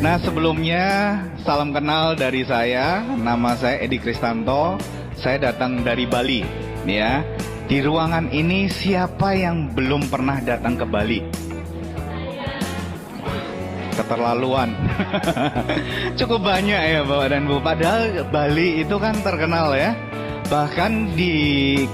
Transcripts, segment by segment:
Nah, sebelumnya salam kenal dari saya. Nama saya Edi Kristanto. Saya datang dari Bali, ya. Di ruangan ini siapa yang belum pernah datang ke Bali? Keterlaluan. Cukup banyak ya Bapak dan Bu. Padahal Bali itu kan terkenal ya. Bahkan di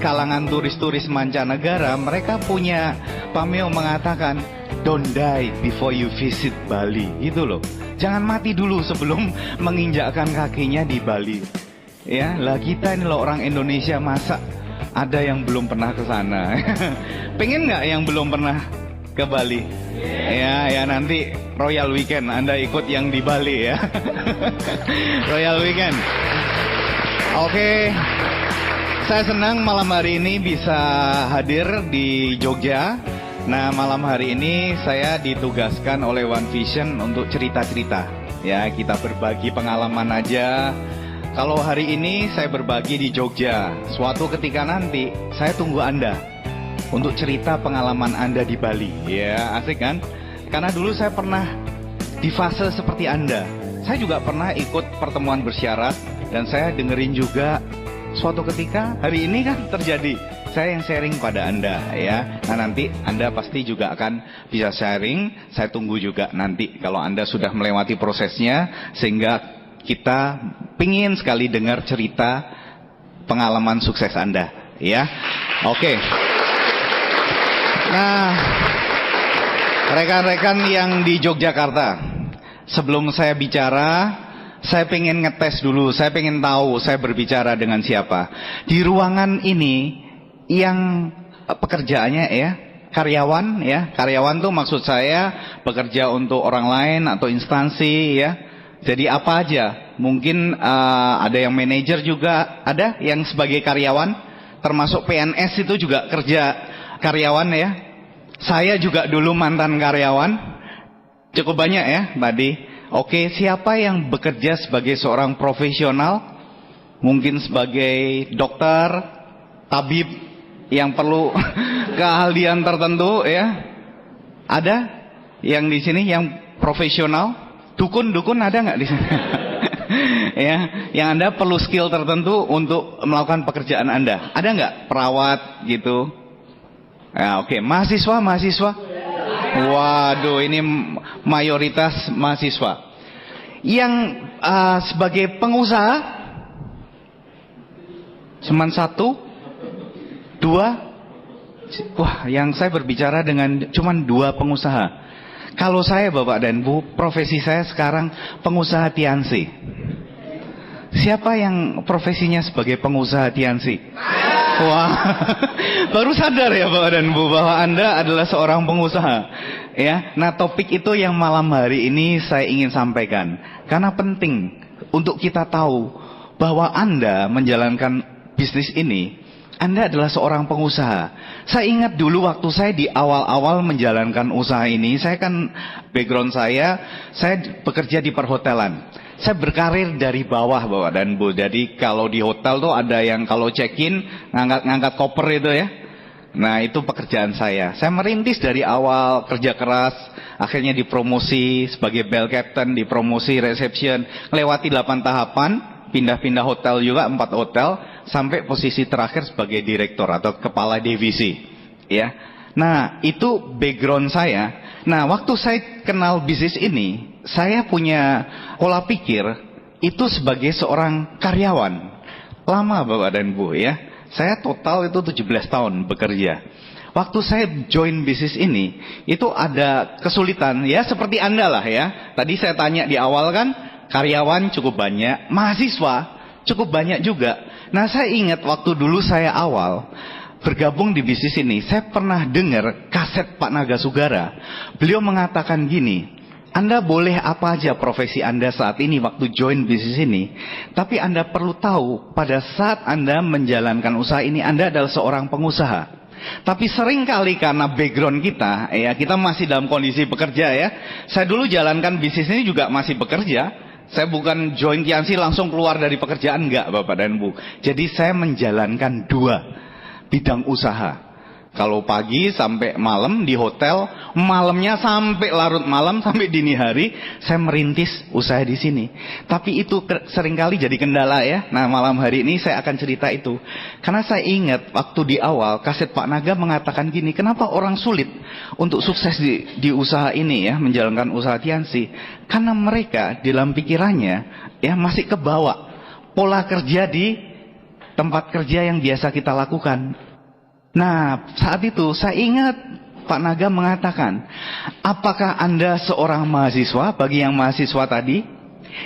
kalangan turis-turis mancanegara, mereka punya pameo mengatakan, don't die before you visit Bali, gitu loh. Jangan mati dulu sebelum menginjakkan kakinya di Bali. Ya, lah kita ini loh orang Indonesia, masa ada yang belum pernah ke sana. Pengen nggak yang belum pernah ke Bali? Ya nanti Royal Weekend Anda ikut yang di Bali ya. Royal Weekend. Oke. Saya senang malam hari ini bisa hadir di Jogja. Nah, malam hari ini saya ditugaskan oleh One Vision untuk cerita-cerita. Ya, kita berbagi pengalaman aja. Kalau hari ini saya berbagi di Jogja, suatu ketika nanti saya tunggu Anda untuk cerita pengalaman Anda di Bali. Ya, asik kan? Karena dulu saya pernah di fase seperti Anda. Saya juga pernah ikut pertemuan bersyarat dan saya dengerin juga suatu ketika hari ini kan terjadi. Saya yang sharing pada Anda ya. Nah, nanti Anda pasti juga akan bisa sharing. Saya tunggu juga nanti kalau Anda sudah melewati prosesnya, sehingga kita pingin sekali dengar cerita pengalaman sukses Anda ya. Oke. Nah, rekan-rekan yang di Yogyakarta, sebelum saya bicara, saya pengen ngetes dulu. Saya pengen tahu saya berbicara dengan siapa. Di ruangan ini yang pekerjaannya ya karyawan ya. Karyawan tuh maksud saya bekerja untuk orang lain atau instansi ya. Jadi apa aja? Mungkin ada yang manajer juga, ada yang sebagai karyawan, termasuk PNS itu juga kerja karyawan ya. Saya juga dulu mantan karyawan. Cukup banyak ya tadi. Oke, siapa yang bekerja sebagai seorang profesional? Mungkin sebagai dokter, tabib yang perlu keahlian tertentu ya. Ada yang di sini yang profesional? Dukun ada nggak di sini? Ya, yang Anda perlu skill tertentu untuk melakukan pekerjaan Anda. Ada nggak perawat gitu? Ya, oke. Mahasiswa. Waduh, ini mayoritas mahasiswa. Yang sebagai pengusaha, cuman satu, dua. Wah, yang saya berbicara dengan cuman dua pengusaha. Kalau saya Bapak dan Bu, profesi saya sekarang pengusaha Tiansi. Siapa yang profesinya sebagai pengusaha Tiansi? Wah, baru sadar ya Bapak dan Bu bahwa Anda adalah seorang pengusaha. Ya, nah topik itu yang malam hari ini saya ingin sampaikan. Karena penting untuk kita tahu bahwa Anda menjalankan bisnis ini, Anda adalah seorang pengusaha. Saya ingat dulu waktu saya di awal-awal menjalankan usaha ini, saya kan background saya bekerja di perhotelan. Saya berkarir dari bawah Bapak dan Bu. Jadi kalau di hotel tuh ada yang kalau check-in ngangkat koper itu ya. Nah, itu pekerjaan saya. Saya merintis dari awal, kerja keras, akhirnya dipromosi sebagai bell captain, dipromosi reception, melewati 8 tahapan, pindah-pindah hotel juga 4 hotel, sampai posisi terakhir sebagai direktur atau kepala divisi ya. Nah, itu background saya. Nah, waktu saya kenal bisnis ini, saya punya pola pikir itu sebagai seorang karyawan. Lama Bapak dan Bu ya. Saya total itu 17 tahun bekerja. Waktu saya join bisnis ini, itu ada kesulitan ya, seperti Anda lah ya. Tadi saya tanya di awal kan, karyawan cukup banyak, mahasiswa cukup banyak juga. Nah, saya ingat waktu dulu saya awal bergabung di bisnis ini, saya pernah dengar kaset Pak Nagasugara. Beliau mengatakan gini, Anda boleh apa aja profesi Anda saat ini waktu join bisnis ini, tapi Anda perlu tahu pada saat Anda menjalankan usaha ini, Anda adalah seorang pengusaha. Tapi seringkali karena background kita, ya kita masih dalam kondisi bekerja ya. Saya dulu jalankan bisnis ini juga masih bekerja. Saya bukan join Tiansi langsung keluar dari pekerjaan, enggak Bapak dan Bu. Jadi saya menjalankan 2 bidang usaha. Kalau pagi sampai malam di hotel, malamnya sampai larut malam, sampai dini hari, saya merintis usaha di sini. Tapi itu seringkali jadi kendala ya. Nah, malam hari ini saya akan cerita itu. Karena saya ingat waktu di awal, kaset Pak Naga mengatakan gini, kenapa orang sulit untuk sukses di usaha ini ya, menjalankan usaha Tiansi? Karena mereka dalam pikirannya ya masih kebawa pola kerja di tempat kerja yang biasa kita lakukan. Nah, saat itu saya ingat Pak Naga mengatakan, apakah Anda seorang mahasiswa, bagi yang mahasiswa tadi,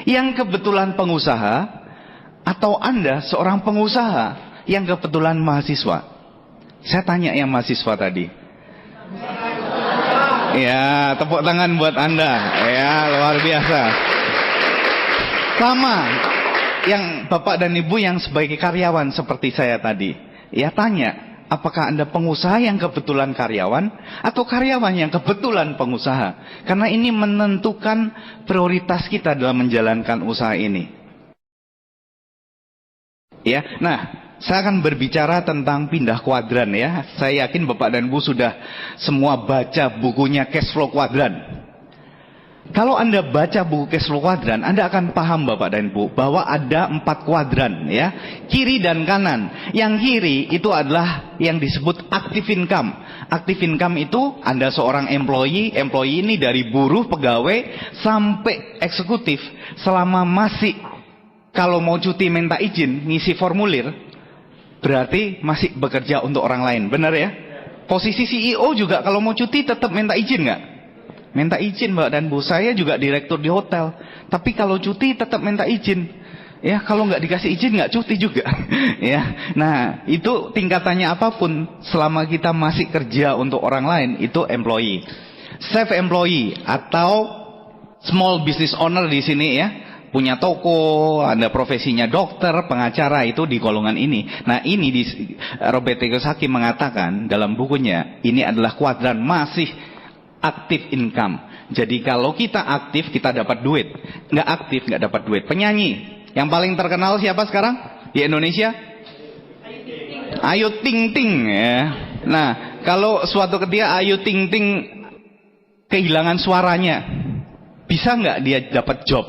yang kebetulan pengusaha, atau Anda seorang pengusaha yang kebetulan mahasiswa? Saya tanya yang mahasiswa tadi. Ya, tepuk tangan buat Anda. Ya, luar biasa. Sama yang Bapak dan Ibu yang sebagai karyawan seperti saya tadi. Ya, tanya. Apakah Anda pengusaha yang kebetulan karyawan atau karyawan yang kebetulan pengusaha? Karena ini menentukan prioritas kita dalam menjalankan usaha ini. Ya, nah, saya akan berbicara tentang pindah kuadran ya. Saya yakin Bapak dan Ibu sudah semua baca bukunya Cash Flow Quadrant. Kalau Anda baca buku Cash Flow Quadrant, Anda akan paham Bapak dan Ibu bahwa ada 4 kuadran ya, kiri dan kanan. Yang kiri itu adalah yang disebut active income. Active income itu Anda seorang employee ini dari buruh, pegawai sampai eksekutif, selama masih kalau mau cuti minta izin, ngisi formulir, berarti masih bekerja untuk orang lain. Benar ya? Posisi CEO juga kalau mau cuti tetap minta izin nggak? Minta izin Mbak dan Bu, saya juga direktur di hotel. Tapi kalau cuti tetap minta izin. Ya, kalau nggak dikasih izin nggak cuti juga. Ya, nah itu tingkatannya apapun, selama kita masih kerja untuk orang lain, itu employee. Self employee atau small business owner di sini ya, punya toko, ada profesinya dokter, pengacara, itu di golongan ini. Nah ini Robert Kiyosaki mengatakan dalam bukunya, ini adalah kuadran masih active income. Jadi kalau kita aktif kita dapat duit, nggak aktif nggak dapat duit. Penyanyi yang paling terkenal siapa sekarang di Indonesia? Ayu Ting Ting ya. Nah kalau suatu ketika Ayu Ting Ting kehilangan suaranya, bisa nggak dia dapat job?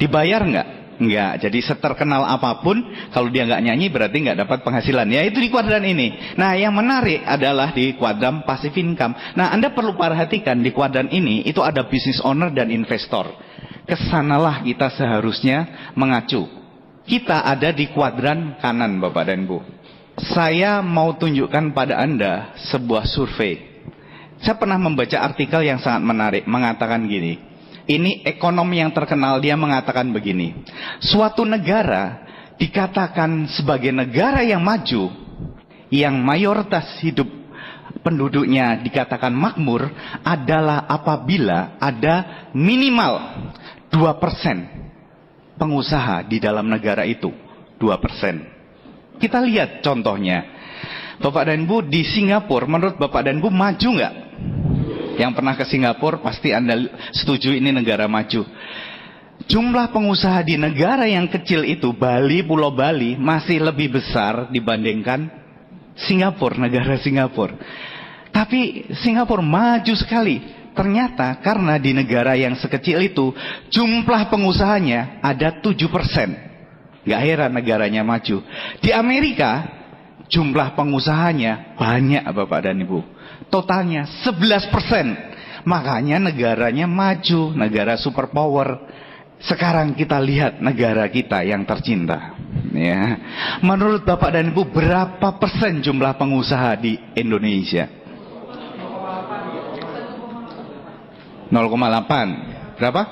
Dibayar nggak? Enggak. Jadi seterkenal apapun, kalau dia nggak nyanyi berarti nggak dapat penghasilan. Ya itu di kuadran ini. Nah yang menarik adalah di kuadran passive income. Nah Anda perlu perhatikan di kuadran ini itu ada business owner dan investor. Kesanalah kita seharusnya mengacu. Kita ada di kuadran kanan Bapak dan Bu. Saya mau tunjukkan pada Anda sebuah survei. Saya pernah membaca artikel yang sangat menarik mengatakan gini. Ini ekonom yang terkenal, dia mengatakan begini. Suatu negara dikatakan sebagai negara yang maju, yang mayoritas hidup penduduknya dikatakan makmur, adalah apabila ada minimal 2% pengusaha di dalam negara itu. 2%. Kita lihat contohnya. Bapak dan Ibu, di Singapura, menurut Bapak dan Ibu maju nggak? Yang pernah ke Singapura pasti Anda setuju ini negara maju. Jumlah pengusaha di negara yang kecil itu, Bali, Pulau Bali, masih lebih besar dibandingkan Singapura, negara Singapura. Tapi Singapura maju sekali. Ternyata karena di negara yang sekecil itu, jumlah pengusahanya ada 7%. Gak heran negaranya maju. Di Amerika, jumlah pengusahanya banyak Bapak dan Ibu. Totalnya 11%. Makanya negaranya maju, negara superpower. Sekarang kita lihat negara kita yang tercinta. Ya. Menurut Bapak dan Ibu, berapa persen jumlah pengusaha di Indonesia? 0,8. Berapa?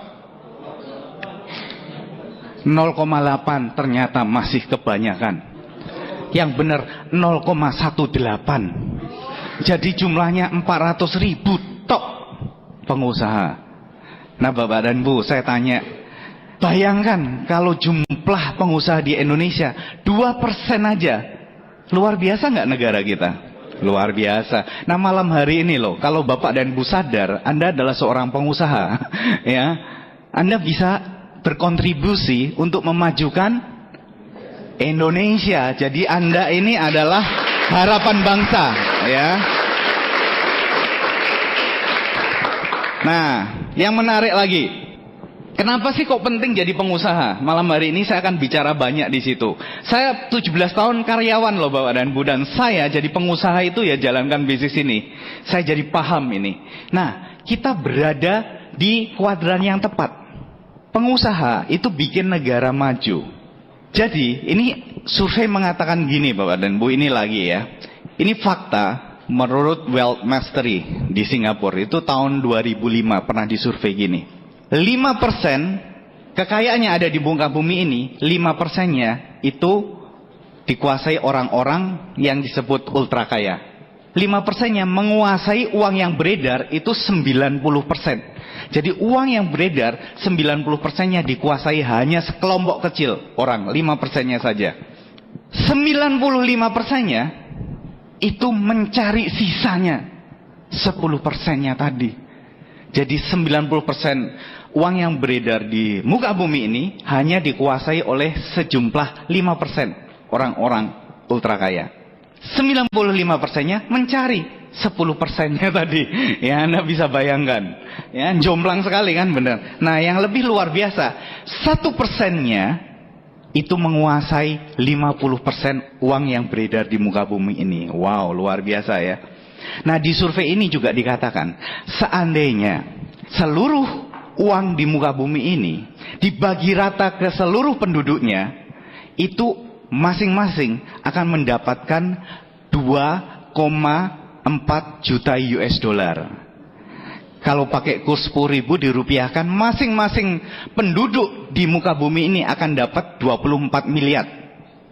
0,8 ternyata masih kebanyakan. Yang benar 0,18. Jadi jumlahnya 400.000 tok pengusaha. Nah Bapak dan Bu, saya tanya, bayangkan kalau jumlah pengusaha di Indonesia 2% aja, luar biasa nggak negara kita? Luar biasa. Nah malam hari ini loh, kalau Bapak dan Bu sadar Anda adalah seorang pengusaha, ya, Anda bisa berkontribusi untuk memajukan Indonesia. Jadi Anda ini adalah harapan bangsa, ya. Nah, yang menarik lagi, kenapa sih kok penting jadi pengusaha? Malam hari ini saya akan bicara banyak di situ. Saya 17 tahun karyawan loh Bapak dan Bu, dan saya jadi pengusaha itu ya jalankan bisnis ini. Saya jadi paham ini. Nah, kita berada di kuadran yang tepat. Pengusaha itu bikin negara maju. Jadi, ini survei mengatakan gini Bapak dan Bu, ini lagi ya. Ini fakta. Menurut Wealth Mastery di Singapura itu tahun 2005 pernah disurvei gini. 5% kekayaan yang ada di muka bumi ini, 5%-nya itu dikuasai orang-orang yang disebut ultra kaya. 5%-nya menguasai uang yang beredar itu 90%. Jadi uang yang beredar 90%-nya dikuasai hanya sekelompok kecil orang, 5%-nya saja. 95%-nya itu mencari sisanya 10%-nya tadi. Jadi 90% uang yang beredar di muka bumi ini hanya dikuasai oleh sejumlah 5% orang-orang ultra kaya. 95%-nya mencari 10%-nya tadi. Ya, Anda bisa bayangkan. Ya, jomplang sekali kan, benar. Nah, yang lebih luar biasa, 1%-nya itu menguasai 50% uang yang beredar di muka bumi ini. Wow, luar biasa ya. Nah, di survei ini juga dikatakan, seandainya seluruh uang di muka bumi ini dibagi rata ke seluruh penduduknya, itu masing-masing akan mendapatkan 2,4 juta US dollar. Kalau pakai kurs 10.000 dirupiahkan, masing-masing penduduk di muka bumi ini akan dapat 24 miliar.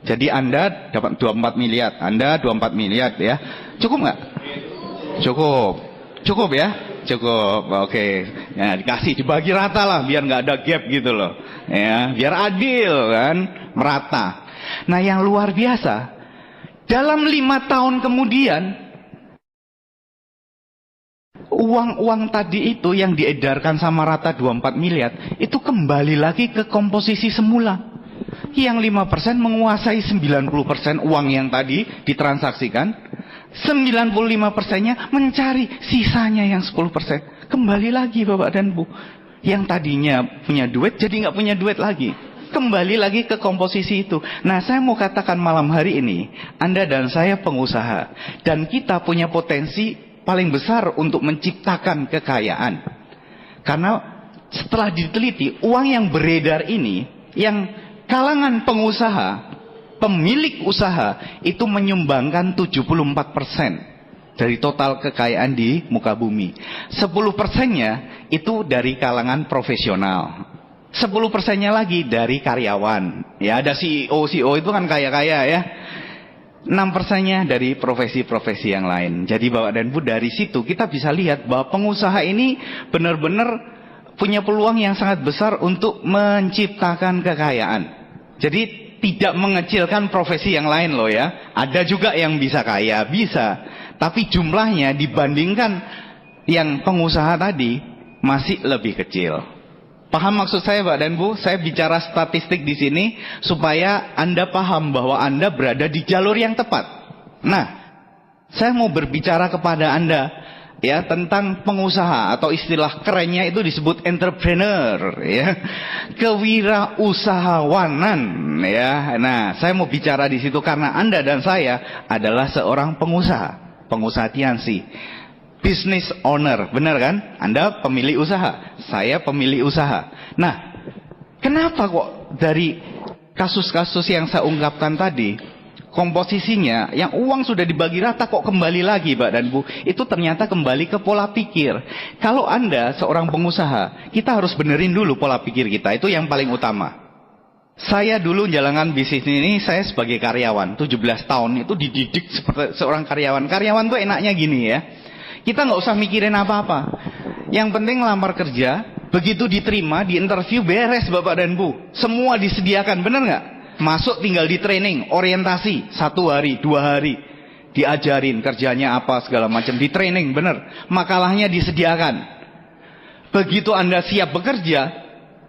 Jadi Anda dapat 24 miliar, Anda 24 miliar ya. Cukup nggak? Cukup. Cukup ya? Cukup. Oke. Ya, dikasih, dibagi rata lah biar nggak ada gap gitu loh. Ya, biar adil kan, merata. Nah, yang luar biasa, dalam 5 tahun kemudian uang-uang tadi itu yang diedarkan sama rata 24 miliar itu kembali lagi ke komposisi semula. Yang 5% menguasai 90% uang yang tadi ditransaksikan, 95%-nya mencari sisanya yang 10%. Kembali lagi Bapak dan Bu, yang tadinya punya duit jadi nggak punya duit lagi. Kembali lagi ke komposisi itu. Nah, saya mau katakan malam hari ini, Anda dan saya pengusaha, dan kita punya potensi paling besar untuk menciptakan kekayaan. Karena setelah diteliti, uang yang beredar ini, yang kalangan pengusaha, pemilik usaha, itu menyumbangkan 74% dari total kekayaan di muka bumi. 10%-nya itu dari kalangan profesional. 10%-nya lagi dari karyawan. Ya, ada CEO itu kan kaya-kaya ya. 6%-nya dari profesi-profesi yang lain. Jadi Bapak dan Bu, dari situ kita bisa lihat bahwa pengusaha ini benar-benar punya peluang yang sangat besar untuk menciptakan kekayaan. Jadi tidak mengecilkan profesi yang lain loh ya. Ada juga yang bisa kaya, bisa. Tapi jumlahnya dibandingkan yang pengusaha tadi masih lebih kecil. Paham maksud saya Pak dan Bu? Saya bicara statistik di sini supaya Anda paham bahwa Anda berada di jalur yang tepat. Nah, saya mau berbicara kepada Anda ya tentang pengusaha, atau istilah kerennya itu disebut entrepreneur ya. Kewirausahawanan ya. Nah, saya mau bicara di situ karena Anda dan saya adalah seorang pengusaha Tiansi. Business owner, benar kan? Anda pemilik usaha, saya pemilik usaha. Nah, kenapa kok dari kasus-kasus yang saya ungkapkan tadi, komposisinya yang uang sudah dibagi rata kok kembali lagi Pak dan Bu? Itu ternyata kembali ke pola pikir. Kalau Anda seorang pengusaha, kita harus benerin dulu pola pikir kita, itu yang paling utama. Saya dulu jalankan bisnis ini, saya sebagai karyawan, 17 tahun itu dididik seperti seorang karyawan. Karyawan tuh enaknya gini ya. Kita nggak usah mikirin apa-apa. Yang penting lamar kerja, begitu diterima, di interview beres Bapak dan Bu. Semua disediakan, bener nggak? Masuk tinggal di training, orientasi, 1 hari, 2 hari. Diajarin kerjanya apa, segala macam, di training, bener. Makalahnya disediakan. Begitu Anda siap bekerja,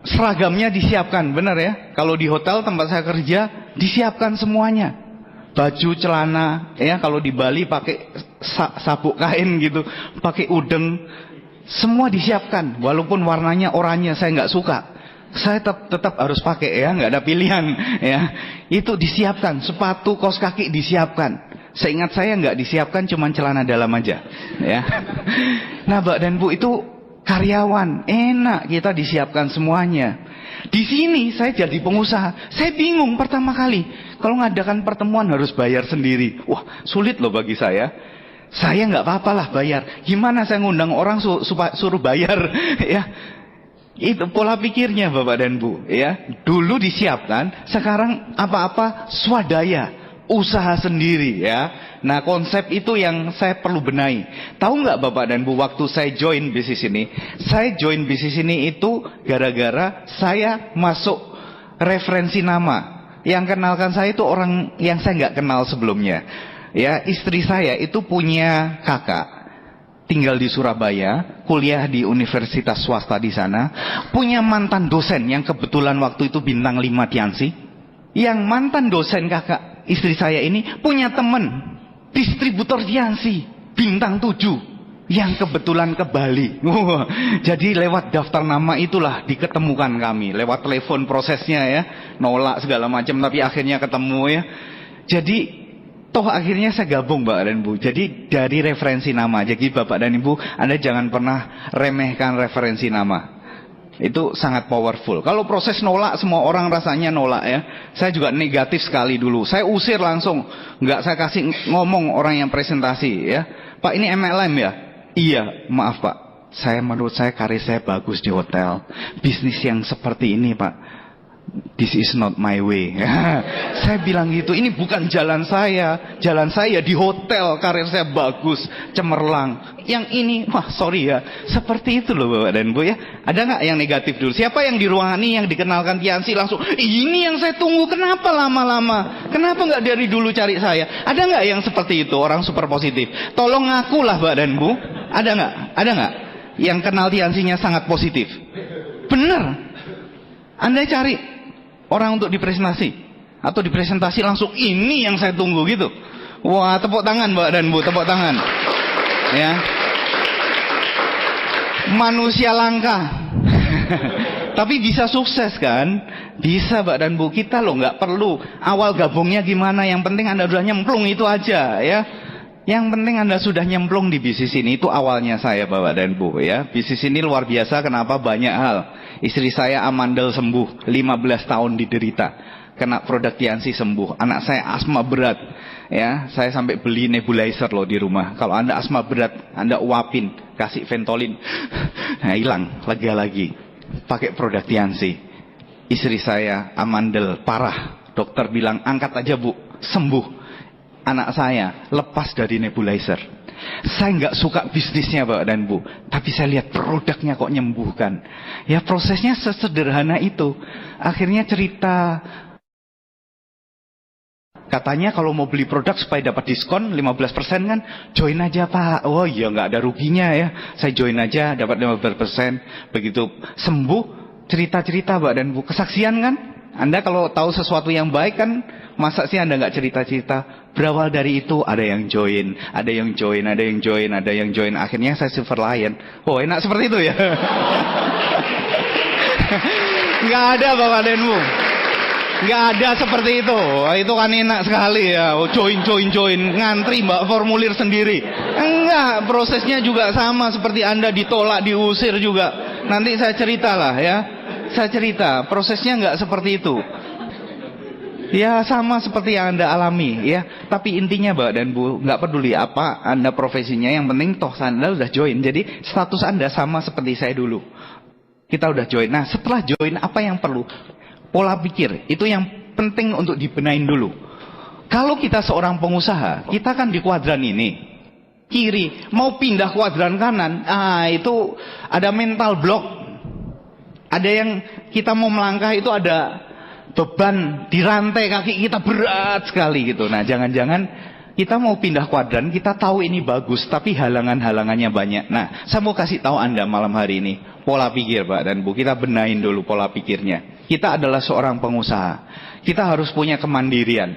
seragamnya disiapkan, bener ya? Kalau di hotel tempat saya kerja, disiapkan semuanya. baju, celana, ya kalau di Bali pakai sabuk kain gitu, pakai udeng, semua disiapkan. Walaupun warnanya oranye saya nggak suka, saya tetap harus pakai, ya nggak ada pilihan, ya. Itu disiapkan, sepatu, kaos kaki disiapkan. Seingat saya nggak disiapkan, cuman celana dalam aja, ya. Nah, Mbak dan Bu, itu karyawan, enak kita disiapkan semuanya. Di sini saya jadi pengusaha, saya bingung pertama kali kalau ngadakan pertemuan harus bayar sendiri. Wah, sulit loh bagi saya. Saya nggak apa-apalah bayar. Gimana saya ngundang orang suruh bayar, ya? Itu pola pikirnya Bapak dan Bu, ya. Dulu disiapkan, sekarang apa-apa swadaya, usaha sendiri, ya. Nah, konsep itu yang saya perlu benahi. Tahu nggak Bapak dan Bu, waktu saya join bisnis ini, saya join bisnis ini itu gara-gara saya masuk referensi nama. Yang kenalkan saya itu orang yang saya nggak kenal sebelumnya. Ya, istri saya itu punya kakak, tinggal di Surabaya, kuliah di universitas swasta di sana, punya mantan dosen yang kebetulan waktu itu bintang 5 Tiansi. Yang mantan dosen kakak istri saya ini punya teman distributor Tiansi bintang 7 yang kebetulan ke Bali. Jadi lewat daftar nama itulah diketemukan kami, lewat telepon prosesnya, ya, nolak segala macam tapi akhirnya ketemu, ya. Jadi toh akhirnya saya gabung Mbak dan Bu. Jadi dari referensi nama. Jadi Bapak dan Ibu, Anda jangan pernah remehkan referensi nama. Itu sangat powerful. Kalau proses nolak, semua orang rasanya nolak, ya. Saya juga negatif sekali dulu. Saya usir langsung. Nggak saya kasih ngomong orang yang presentasi, ya. Pak, ini MLM ya? Iya, maaf Pak. Menurut saya karir saya bagus di hotel. Bisnis yang seperti ini Pak, this is not my way. Saya bilang gitu, ini bukan jalan saya. Jalan saya di hotel, karir saya bagus, cemerlang. Yang ini, wah sorry ya, seperti itu loh Bapak dan Bu, ya. Ada nggak yang negatif dulu? Siapa yang di ruangan ini yang dikenalkan Tiansi langsung, ini yang saya tunggu, kenapa lama-lama? Kenapa nggak dari dulu cari saya? Ada nggak yang seperti itu, orang super positif? Tolong ngaku lah Bapak dan Bu. Ada nggak? Ada nggak yang kenal Tiansinya sangat positif? Bener. Anda cari orang untuk dipresentasi atau dipresentasi langsung, ini yang saya tunggu gitu. Wah, tepuk tangan Mbak dan Bu, tepuk tangan, ya. Manusia langka tapi bisa sukses kan? Bisa Mbak dan Bu. Kita loh nggak perlu awal gabungnya gimana, yang penting Anda udah nyemplung itu aja, ya. Yang penting Anda sudah nyemplung di bisnis ini. Itu awalnya saya Bapak dan Bu, ya. Bisnis ini luar biasa, kenapa? Banyak hal. Istri saya amandel sembuh, 15 tahun diderita, kena produk Tiansi sembuh. Anak saya asma berat, ya. Saya sampai beli nebulizer loh di rumah. Kalau Anda asma berat, Anda uapin, kasih Ventolin, nah hilang, lega lagi. Pakai produk Tiansi. Istri saya amandel parah, dokter bilang angkat aja Bu, sembuh. Anak saya lepas dari nebulizer. Saya nggak suka bisnisnya Bapak dan Bu, tapi saya lihat produknya kok nyembuhkan. Ya, prosesnya sesederhana itu. Akhirnya cerita, katanya kalau mau beli produk supaya dapat diskon 15% kan, join aja Pak. Oh iya, nggak ada ruginya ya, saya join aja dapat 15%. Begitu sembuh, cerita-cerita Bapak dan Bu, kesaksian kan. Anda kalau tahu sesuatu yang baik kan, masa sih Anda nggak cerita-cerita? Berawal dari itu, ada yang join, ada yang join, ada yang join, ada yang join. Akhirnya saya Silver Lion. Oh, enak seperti itu ya? Nggak ada Bapak dan Bu, nggak ada seperti itu. Itu kan enak sekali ya. Oh, join, ngantri Mbak, formulir sendiri. Enggak, prosesnya juga sama seperti Anda ditolak, diusir juga. Nanti saya ceritalah ya. Saya cerita, prosesnya nggak seperti itu. Ya sama seperti yang Anda alami, ya. Tapi intinya Mbak dan Bu, nggak peduli apa Anda profesinya, yang penting toh Anda udah join. Jadi status Anda sama seperti saya dulu. Kita udah join. Nah, setelah join apa yang perlu? Pola pikir, itu yang penting untuk dibenahin dulu. Kalau kita seorang pengusaha, kita kan di kuadran ini. Kiri, mau pindah kuadran kanan, itu ada mental block. Ada yang kita mau melangkah itu ada beban di rantai kaki kita berat sekali gitu. Nah, jangan-jangan kita mau pindah kuadran, kita tahu ini bagus, tapi halangan-halangannya banyak. Nah, saya mau kasih tahu Anda malam hari ini, pola pikir Pak dan Bu, kita benahin dulu pola pikirnya. Kita adalah seorang pengusaha, kita harus punya kemandirian.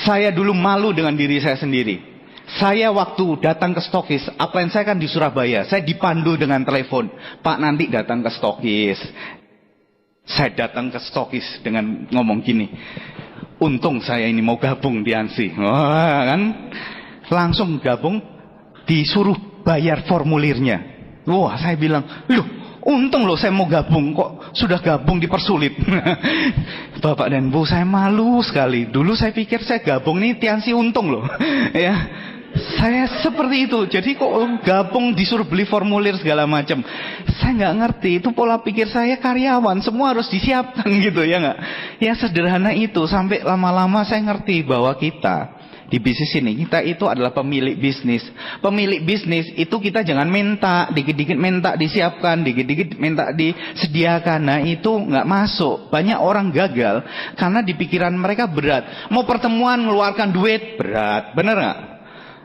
Saya dulu malu dengan diri saya sendiri. Saya waktu datang ke stokis, upline saya kan di Surabaya. Saya dipandu dengan telepon. Pak, nanti datang ke stokis. Saya datang ke stokis dengan ngomong gini. Untung saya ini mau gabung di ANSI. Wah, kan? Langsung gabung, disuruh bayar formulirnya. Wah, saya bilang, loh, untung loh saya mau gabung, kok sudah gabung dipersulit. Bapak dan Bu, saya malu sekali. Dulu saya pikir saya gabung nih Tiansi untung loh. Ya, saya seperti itu. Jadi kok gabung disuruh beli formulir segala macam. Saya nggak ngerti. Itu pola pikir saya karyawan, semua harus disiapkan gitu ya nggak? Ya sederhana itu. Sampai lama-lama saya ngerti bahwa kita di bisnis ini, kita itu adalah pemilik bisnis. Pemilik bisnis itu kita jangan minta, dikit-dikit minta disiapkan, dikit-dikit minta disediakan. Nah itu nggak masuk. Banyak orang gagal karena di pikiran mereka berat. Mau pertemuan mengeluarkan duit, berat. Bener nggak?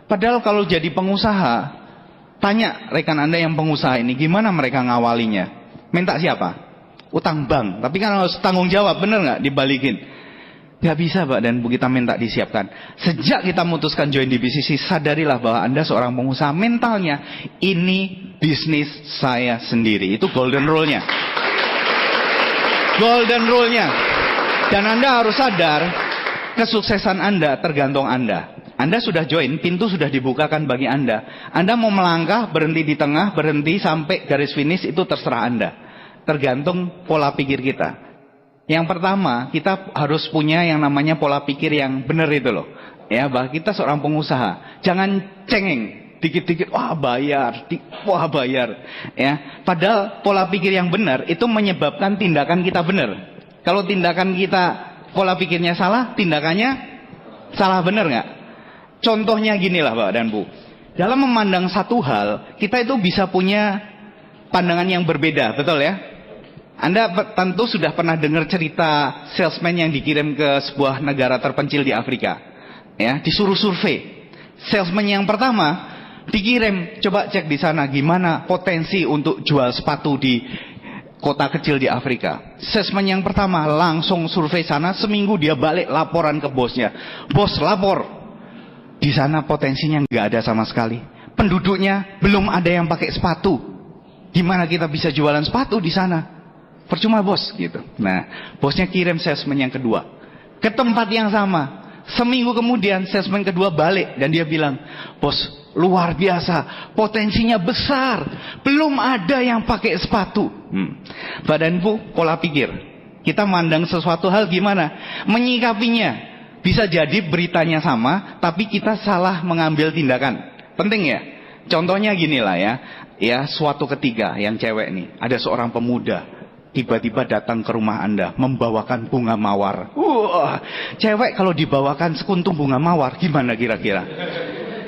Padahal kalau jadi pengusaha, tanya rekan Anda yang pengusaha ini, gimana mereka ngawalinya? Minta siapa? Utang bank. Tapi kan harus tanggung jawab, bener nggak? Dibalikin. Gak bisa Pak dan Bu, kita minta disiapkan. Sejak kita memutuskan join di BCC, sadarilah bahwa Anda seorang pengusaha. Mentalnya, ini bisnis saya sendiri. Itu golden rule-nya. Golden rule-nya. Dan Anda harus sadar, kesuksesan Anda tergantung Anda. Anda sudah join, pintu sudah dibukakan bagi Anda. Anda mau melangkah, berhenti di tengah, berhenti sampai garis finish, itu terserah Anda. Tergantung pola pikir kita. Yang pertama, kita harus punya yang namanya pola pikir yang benar itu loh. Ya, bahwa kita seorang pengusaha. Jangan cengeng, dikit-dikit wah bayar, wah bayar. Ya, padahal pola pikir yang benar itu menyebabkan tindakan kita benar. Kalau tindakan kita pola pikirnya salah, tindakannya salah, benar nggak? Contohnya ginilah Pak dan Bu. Dalam memandang satu hal, kita itu bisa punya pandangan yang berbeda, betul ya? Anda tentu sudah pernah dengar cerita salesman yang dikirim ke sebuah negara terpencil di Afrika. Ya, disuruh survei. Salesman yang pertama dikirim, coba cek di sana gimana potensi untuk jual sepatu di kota kecil di Afrika. Salesman yang pertama langsung survei sana, seminggu dia balik laporan ke bosnya. Bos, lapor. Di sana potensinya nggak ada sama sekali. Penduduknya belum ada yang pakai sepatu. Gimana kita bisa jualan sepatu di sana? Percuma bos gitu. Nah, bosnya kirim salesman yang kedua ke tempat yang sama. Seminggu kemudian salesman kedua balik dan dia bilang, bos luar biasa, potensinya besar, belum ada yang pakai sepatu. Badan Bu, pola pikir kita mandang sesuatu hal gimana menyikapinya. Bisa jadi beritanya sama, tapi kita salah mengambil tindakan. Penting ya. Contohnya ginilah ya. Ya, suatu ketika yang cewek nih, ada seorang pemuda tiba-tiba datang ke rumah Anda membawakan bunga mawar. Cewek kalau dibawakan sekuntum bunga mawar gimana kira-kira?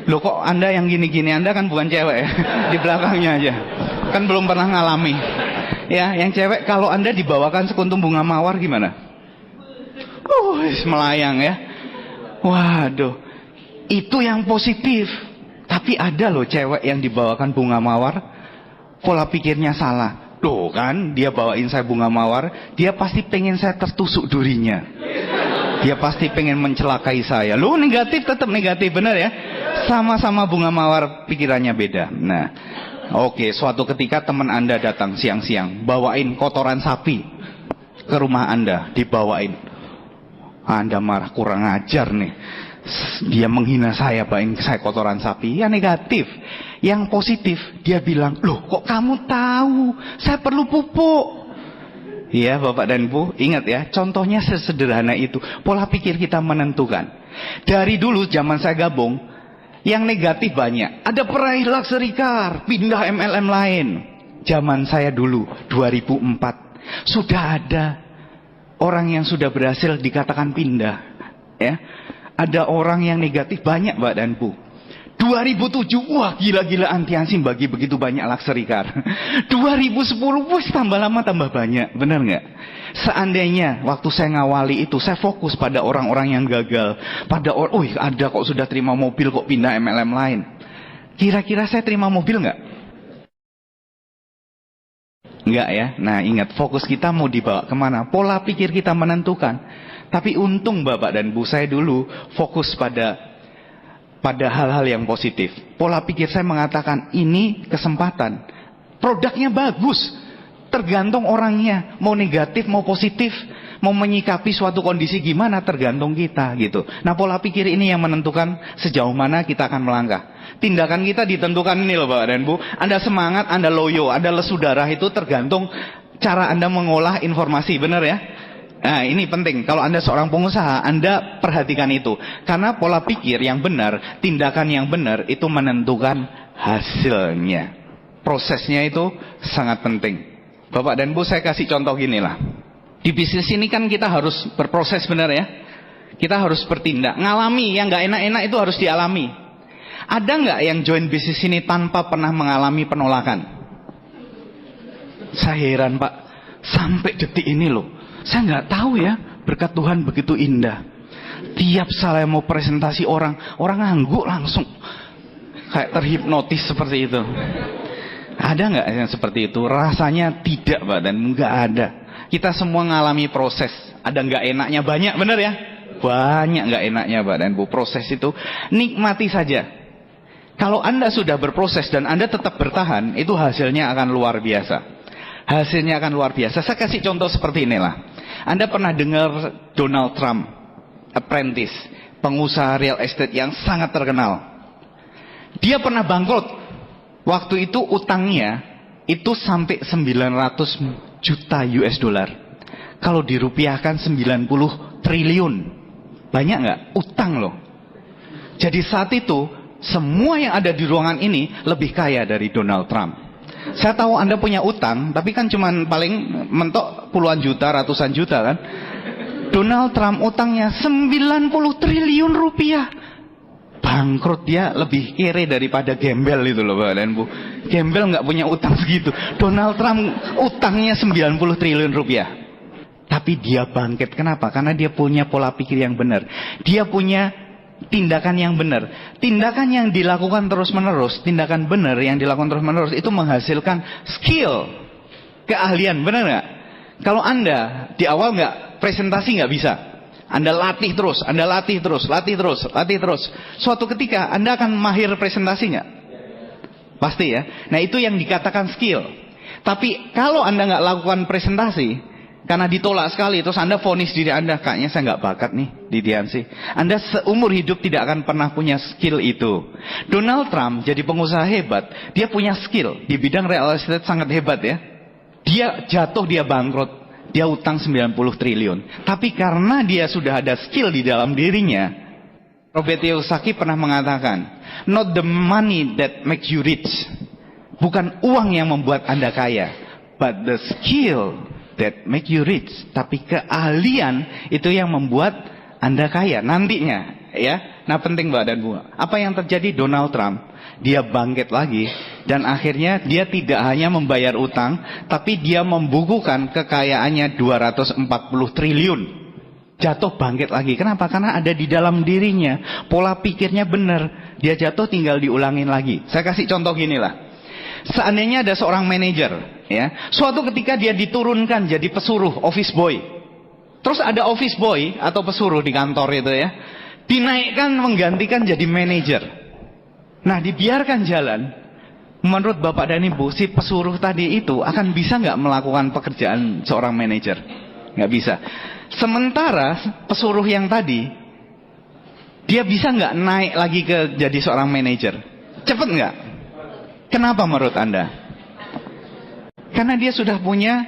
Loh kok Anda yang gini-gini, Anda kan bukan cewek ya? Di belakangnya aja. Kan belum pernah ngalami. Ya, yang cewek kalau Anda dibawakan sekuntum bunga mawar gimana? Melayang ya. Waduh. Itu yang positif. Tapi ada loh cewek yang dibawakan bunga mawar, pola pikirnya salah. Loh kan, dia bawain saya bunga mawar, dia pasti pengen saya tertusuk durinya. Dia pasti pengen mencelakai saya. Loh negatif, tetap negatif, benar ya? Sama-sama bunga mawar, pikirannya beda. Nah, oke, suatu ketika teman Anda datang siang-siang, bawain kotoran sapi ke rumah Anda, dibawain. Anda marah, kurang ajar nih. Dia menghina saya, bawain saya kotoran sapi. Ya negatif. Yang positif, dia bilang, loh kok kamu tahu saya perlu pupuk. Iya Bapak dan Bu, ingat ya, contohnya sesederhana itu. Pola pikir kita menentukan. Dari dulu zaman saya gabung, yang negatif banyak. Ada peraih luxury car, pindah MLM lain. Zaman saya dulu, 2004, sudah ada orang yang sudah berhasil dikatakan pindah. Ya, ada orang yang negatif banyak Pak dan Bu. 2007, wah gila-gilaan Tiansi bagi begitu banyak luxury car. 2010, wah tambah lama tambah banyak, benar nggak? Seandainya waktu saya ngawali itu, saya fokus pada orang-orang yang gagal, pada ada kok sudah terima mobil kok pindah MLM lain. Kira-kira saya terima mobil nggak? Nggak ya? Nah ingat, fokus kita mau dibawa kemana? Pola pikir kita menentukan. Tapi untung Bapak dan Bu, saya dulu fokus pada hal-hal yang positif. Pola pikir saya mengatakan ini kesempatan. Produknya bagus. Tergantung orangnya, mau negatif mau positif, mau menyikapi suatu kondisi gimana tergantung kita gitu. Nah, pola pikir ini yang menentukan sejauh mana kita akan melangkah. Tindakan kita ditentukan ini loh Bapak dan Bu. Anda semangat, Anda loyo, Anda lesu darah itu tergantung cara Anda mengolah informasi, benar ya? Nah, ini penting. Kalau Anda seorang pengusaha, Anda perhatikan itu. Karena pola pikir yang benar, tindakan yang benar itu menentukan hasilnya. Prosesnya itu sangat penting. Bapak dan Bu, saya kasih contoh gini lah. Di bisnis ini kan kita harus berproses, benar ya? Kita harus bertindak. Ngalami, yang gak enak-enak itu harus dialami. Ada gak yang join bisnis ini tanpa pernah mengalami penolakan? Saya heran Pak, sampai detik ini loh. Saya gak tahu ya, berkat Tuhan begitu indah. Tiap saya mau presentasi orang ngangguk langsung. Kayak terhipnotis seperti itu. Ada nggak yang seperti itu? Rasanya tidak Pak, dan nggak ada. Kita semua ngalami proses. Ada nggak enaknya banyak, benar ya? Banyak nggak enaknya Pak dan Bu. Proses itu nikmati saja. Kalau Anda sudah berproses dan Anda tetap bertahan, itu hasilnya akan luar biasa. Hasilnya akan luar biasa. Saya kasih contoh seperti inilah. Anda pernah dengar Donald Trump, apprentice, pengusaha real estate yang sangat terkenal. Dia pernah bangkrut. Waktu itu utangnya itu sampai 900 juta US dollar. Kalau dirupiahkan 90 triliun. Banyak nggak? Utang loh. Jadi saat itu semua yang ada di ruangan ini lebih kaya dari Donald Trump. Saya tahu Anda punya utang, tapi kan cuman paling mentok puluhan juta, ratusan juta kan. Donald Trump utangnya 90 triliun rupiah. Bangkrut, dia lebih kere daripada gembel itu loh Bapak dan Bu. Gembel nggak punya utang segitu. Donald Trump utangnya 90 triliun rupiah. Tapi dia bangkit. Kenapa? Karena dia punya pola pikir yang benar. Dia punya tindakan yang benar. Tindakan yang dilakukan terus menerus, tindakan benar yang dilakukan terus menerus itu menghasilkan skill, keahlian, benar nggak? Kalau Anda di awal nggak presentasi nggak bisa. Anda latih terus, Anda latih terus, latih terus, latih terus. Suatu ketika Anda akan mahir presentasi nggak? Pasti ya. Nah, itu yang dikatakan skill. Tapi kalau Anda nggak lakukan presentasi, karena ditolak sekali, terus Anda vonis diri Anda, kayaknya saya nggak bakat nih di Diansi. Anda seumur hidup tidak akan pernah punya skill itu. Donald Trump jadi pengusaha hebat, dia punya skill di bidang real estate sangat hebat ya. Dia jatuh, dia bangkrut. Dia utang 90 triliun. Tapi karena dia sudah ada skill di dalam dirinya, Robert Kiyosaki pernah mengatakan, not the money that makes you rich. Bukan uang yang membuat Anda kaya, but the skill that make you rich. Tapi keahlian itu yang membuat Anda kaya nantinya, ya. Nah, penting Mbak dan Bu. Apa yang terjadi Donald Trump? Dia bangkit lagi dan akhirnya dia tidak hanya membayar utang, tapi dia membukukan kekayaannya 240 triliun. Jatuh bangkit lagi. Kenapa? Karena ada di dalam dirinya. Pola pikirnya benar. Dia jatuh tinggal diulangin lagi. Saya kasih contoh gini lah. Seandainya ada seorang manajer, ya, suatu ketika dia diturunkan jadi pesuruh, office boy. Terus ada office boy atau pesuruh di kantor itu ya, dinaikkan menggantikan jadi manajer. Nah, dibiarkan jalan. Menurut Bapak dan Ibu, si pesuruh tadi itu akan bisa nggak melakukan pekerjaan seorang manajer? Nggak bisa. Sementara pesuruh yang tadi, dia bisa nggak naik lagi ke jadi seorang manajer? Cepet nggak? Kenapa menurut Anda? Karena dia sudah punya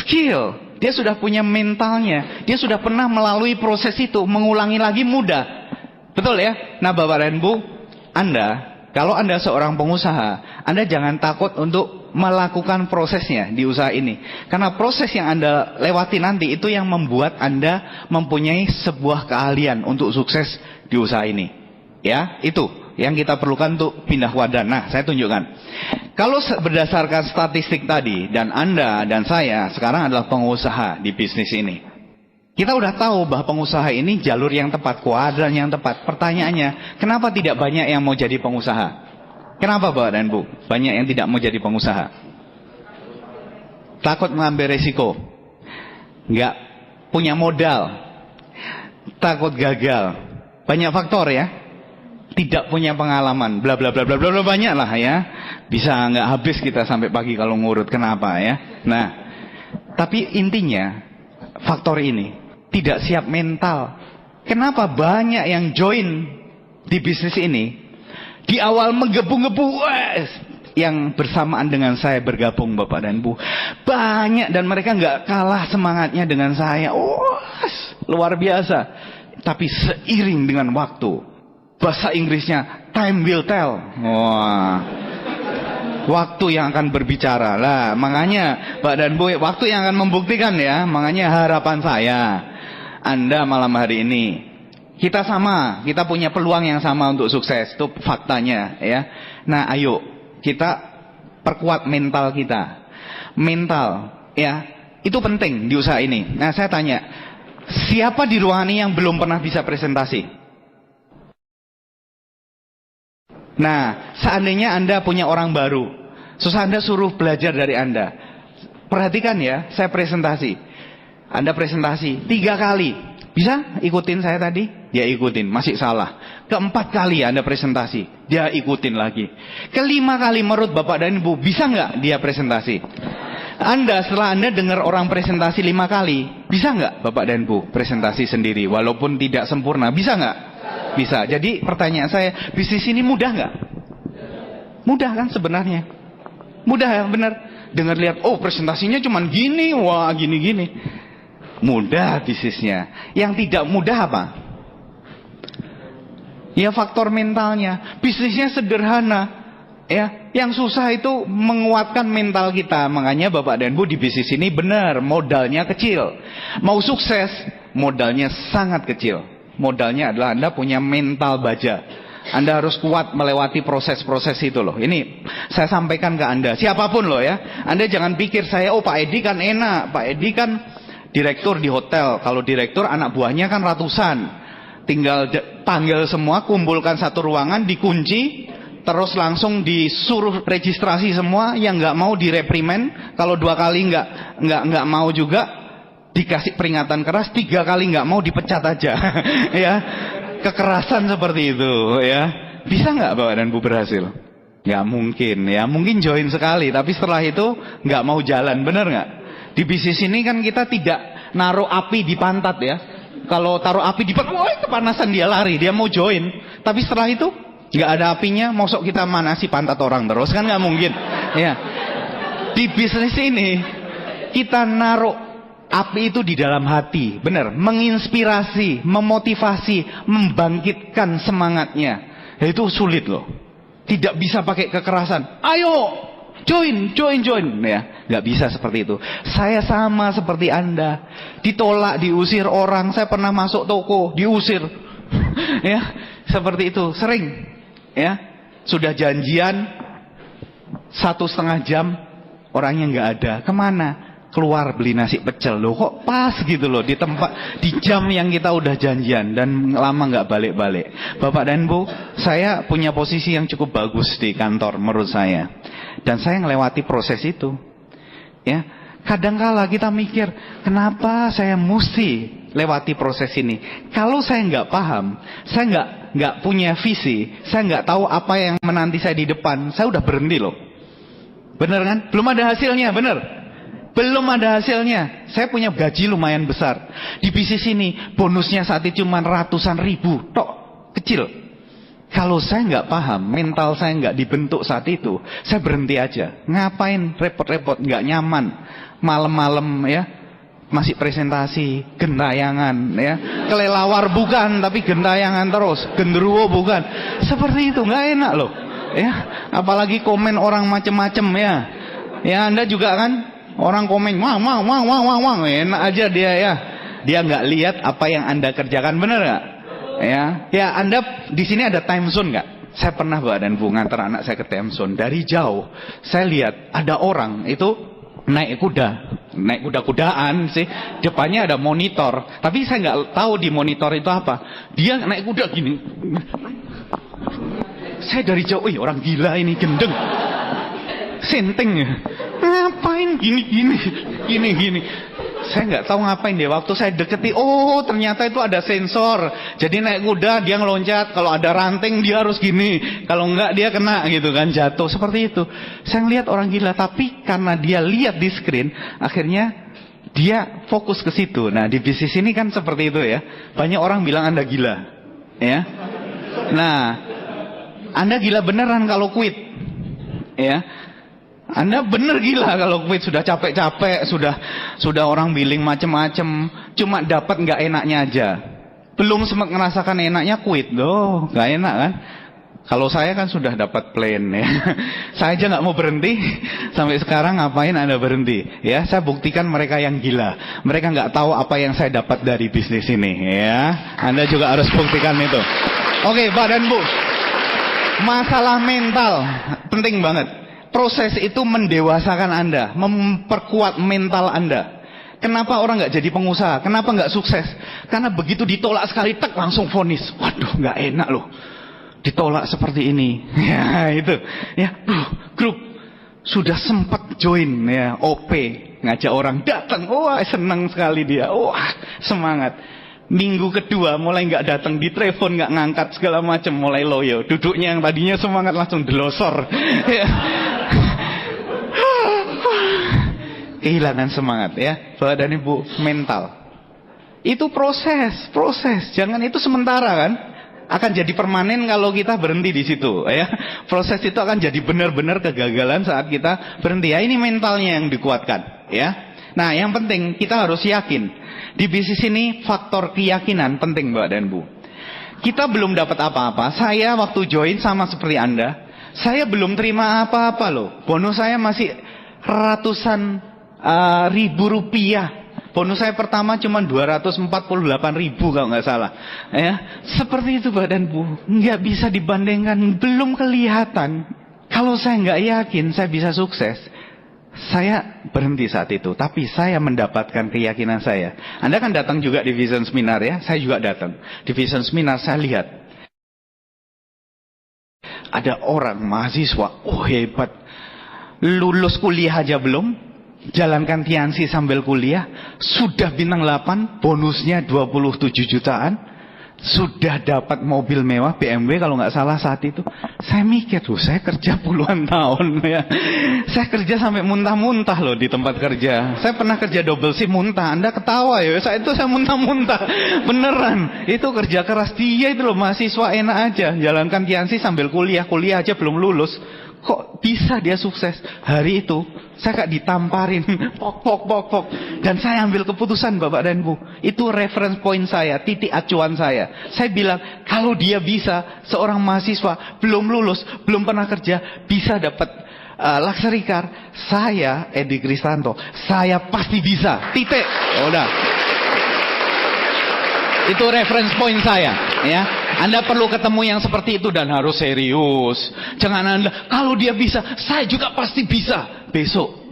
skill, dia sudah punya mentalnya, dia sudah pernah melalui proses itu, mengulangi lagi mudah. Betul ya? Nah, Bapak dan Bu, kalau Anda seorang pengusaha, Anda jangan takut untuk melakukan prosesnya di usaha ini. Karena proses yang Anda lewati nanti itu yang membuat Anda mempunyai sebuah keahlian untuk sukses di usaha ini. Ya, itu yang kita perlukan untuk pindah wadah. Nah, saya tunjukkan. Kalau berdasarkan statistik tadi, dan Anda dan saya sekarang adalah pengusaha di bisnis ini. Kita udah tahu bahwa pengusaha ini jalur yang tepat, kuadran yang tepat. Pertanyaannya, kenapa tidak banyak yang mau jadi pengusaha? Kenapa Bapak dan Bu? Banyak yang tidak mau jadi pengusaha. Takut mengambil resiko. Nggak punya modal. takut gagal. Banyak faktor ya. Tidak punya pengalaman, bla bla bla bla bla, banyak lah ya. Bisa nggak habis kita sampai pagi kalau ngurut kenapa ya. Nah, tapi intinya faktor ini tidak siap mental. Kenapa banyak yang join di bisnis ini di awal menggebu-gebu, yang bersamaan dengan saya bergabung Bapak dan Bu, banyak, dan mereka nggak kalah semangatnya dengan saya. Luar biasa. Tapi seiring dengan waktu, bahasa Inggrisnya time will tell. Waktu yang akan berbicara lah. Makanya Pak dan Bu, waktu yang akan membuktikan ya. Makanya harapan saya, Anda malam hari ini, kita sama, kita punya peluang yang sama untuk sukses. Itu faktanya ya. Nah ayo kita perkuat mental kita. Mental ya, itu penting di usaha ini. Nah saya tanya, siapa di ruangan ini yang belum pernah bisa presentasi? Nah, seandainya Anda punya orang baru, susah Anda suruh belajar dari Anda. Perhatikan ya, saya presentasi. Anda presentasi 3 kali. Bisa ikutin saya tadi? Dia ikutin, masih salah. Keempat kali Anda presentasi, dia ikutin lagi. Kelima kali menurut Bapak dan Ibu, bisa nggak dia presentasi? Anda setelah Anda dengar orang presentasi 5 kali, bisa nggak Bapak dan Ibu presentasi sendiri? Walaupun tidak sempurna, bisa nggak? Bisa. Jadi pertanyaan saya, bisnis ini mudah nggak? Mudah kan sebenarnya? Mudah ya, benar. Dengar lihat, oh presentasinya cuman gini, wah gini-gini. Mudah bisnisnya. Yang tidak mudah apa? Ya faktor mentalnya. Bisnisnya sederhana. Ya, yang susah itu menguatkan mental kita. Makanya Bapak dan Bu di bisnis ini benar, modalnya kecil. Mau sukses, modalnya sangat kecil. Modalnya adalah Anda punya mental baja. Anda harus kuat melewati proses-proses itu loh. Ini saya sampaikan ke Anda, siapapun loh ya. Anda jangan pikir saya, oh Pak Edi kan enak. Pak Edi kan direktur di hotel. Kalau direktur anak buahnya kan ratusan. Tinggal panggil semua, kumpulkan satu ruangan, dikunci, terus langsung disuruh registrasi semua. Yang nggak mau direprimen. Kalau 2 kali nggak mau juga, dikasih peringatan keras. 3 kali nggak mau, dipecat aja. Ya, kekerasan seperti itu ya. Bisa nggak Bapak dan Bu berhasil? Nggak mungkin ya. Mungkin join sekali, tapi setelah itu nggak mau jalan. Bener nggak? Di bisnis ini kan kita tidak naruh api di pantat ya. Kalau taruh api di pantat, wah kepanasan, dia lari, dia mau join. Tapi setelah itu nggak ada apinya, mosok kita manasi pantat orang terus, kan nggak mungkin ya. Di bisnis ini kita naruh api itu di dalam hati, benar, menginspirasi, memotivasi, membangkitkan semangatnya. Itu sulit loh. Tidak bisa pakai kekerasan. Ayo, join ya. Nggak bisa seperti itu. Saya sama seperti Anda. Ditolak, diusir orang. Saya pernah masuk toko, diusir. Ya, seperti itu, sering. Ya, sudah janjian 1,5 jam, orangnya nggak ada. Kemana? Keluar beli nasi pecel. Loh kok pas gitu loh, di tempat, di jam yang kita udah janjian, dan lama nggak balik-balik. Bapak dan Bu, saya punya posisi yang cukup bagus di kantor menurut saya, dan saya ngelewati proses itu ya. Kadangkala kita mikir, kenapa saya mesti lewati proses ini? Kalau saya nggak paham, saya nggak punya visi, saya nggak tahu apa yang menanti saya di depan, saya udah berhenti loh. Bener kan? Belum ada hasilnya, bener? Belum ada hasilnya. Saya punya gaji lumayan besar. Di bisnis ini bonusnya saat itu cuma ratusan ribu, tok, kecil. Kalau saya nggak paham, mental saya nggak dibentuk saat itu, saya berhenti aja. Ngapain repot-repot, nggak nyaman. Malam-malam ya, masih presentasi, gentayangan ya. Kelelawar bukan, tapi gentayangan terus. Genderuwo bukan. Seperti itu, nggak enak loh. Ya, apalagi komen orang macem-macem ya. Ya Anda juga kan, orang komen wang, enak aja dia ya. Dia nggak lihat apa yang Anda kerjakan, bener nggak? Ya Anda di sini ada time zone nggak? Saya pernah Bapak dan Bu ngantar anak saya ke time zone. Dari jauh saya lihat ada orang itu naik kuda-kudaan sih. Depannya ada monitor, tapi saya nggak tahu di monitor itu apa. Dia naik kuda gini. Saya dari jauh, orang gila ini, gendeng, senteng ya. Ngapain gini. Saya nggak tahu ngapain deh. Waktu saya deketi, oh ternyata itu ada sensor. Jadi naik kuda dia ngeloncat. Kalau ada ranting dia harus gini. Kalau enggak dia kena gitu kan, jatuh. Seperti itu. Saya ngelihat orang gila. Tapi karena dia lihat di screen, akhirnya dia fokus ke situ. Nah di bisnis ini kan seperti itu ya. Banyak orang bilang Anda gila. Ya. Nah, Anda gila beneran kalau quit. Ya. Anda bener gila kalau quit, sudah capek-capek, sudah orang billing macem-macem, cuma dapat nggak enaknya aja. Belum sempat ngerasakan enaknya quit, loh, nggak enak kan? Kalau saya kan sudah dapat plan ya. Saya aja nggak mau berhenti. Sampai sekarang ngapain Anda berhenti? Ya, saya buktikan mereka yang gila. Mereka nggak tahu apa yang saya dapat dari bisnis ini. Ya, Anda juga harus buktikan itu. Oke, Pak dan Bu. Masalah mental penting banget. Proses itu mendewasakan Anda, memperkuat mental Anda. Kenapa orang nggak jadi pengusaha? Kenapa nggak sukses? Karena begitu ditolak sekali, tek langsung vonis. Waduh, nggak enak loh. Ditolak seperti ini. Ya itu. Ya, grup sudah sempat join ya OP, ngajak orang datang. Wah senang sekali dia. Wah semangat. Minggu kedua mulai nggak datang, di telepon nggak ngangkat segala macam, mulai loyo. Duduknya yang tadinya semangat langsung delosor. Ya. Kehilangan semangat ya, Bapak dan Ibu, mental. Itu proses. Jangan itu sementara kan. Akan jadi permanen kalau kita berhenti di situ ya. Proses itu akan jadi benar-benar kegagalan saat kita berhenti. Ya ini mentalnya yang dikuatkan ya. Nah, yang penting kita harus yakin. Di bisnis ini faktor keyakinan penting, Mbak dan Bu. Kita belum dapat apa-apa. Saya waktu join sama seperti Anda, saya belum terima apa-apa loh. Bonus saya masih ratusan ribu rupiah. Bonus saya pertama cuma 248.000 kalau nggak salah. Ya, seperti itu Mbak dan Bu. Nggak bisa dibandingkan, belum kelihatan. Kalau saya nggak yakin saya bisa sukses, saya berhenti saat itu. Tapi saya mendapatkan keyakinan saya. Anda kan datang juga di Vision Seminar ya. Saya juga datang. Di Vision Seminar saya lihat ada orang mahasiswa, oh hebat, lulus kuliah aja belum, jalankan Tiansi sambil kuliah, sudah bintang 8, bonusnya 27 jutaan, sudah dapat mobil mewah BMW kalau nggak salah saat itu. Saya mikir loh, saya kerja puluhan tahun ya, saya kerja sampai muntah-muntah loh di tempat kerja. Saya pernah kerja double shift muntah. Anda ketawa ya, saya muntah-muntah beneran. Itu kerja keras. Dia itu loh mahasiswa enak aja, jalankan Tiansi sambil kuliah aja belum lulus. Kok bisa dia sukses? Hari itu saya kayak ditamparin, pok. Dan saya ambil keputusan Bapak dan Bu. Itu reference point saya, titik acuan saya. Saya bilang, kalau dia bisa, seorang mahasiswa, belum lulus, belum pernah kerja, bisa dapat luxury car. Saya, Edi Kristanto, saya pasti bisa. Titik. Udah. Itu reference point saya, ya. Anda perlu ketemu yang seperti itu dan harus serius. Jangan Anda, kalau dia bisa, saya juga pasti bisa. Besok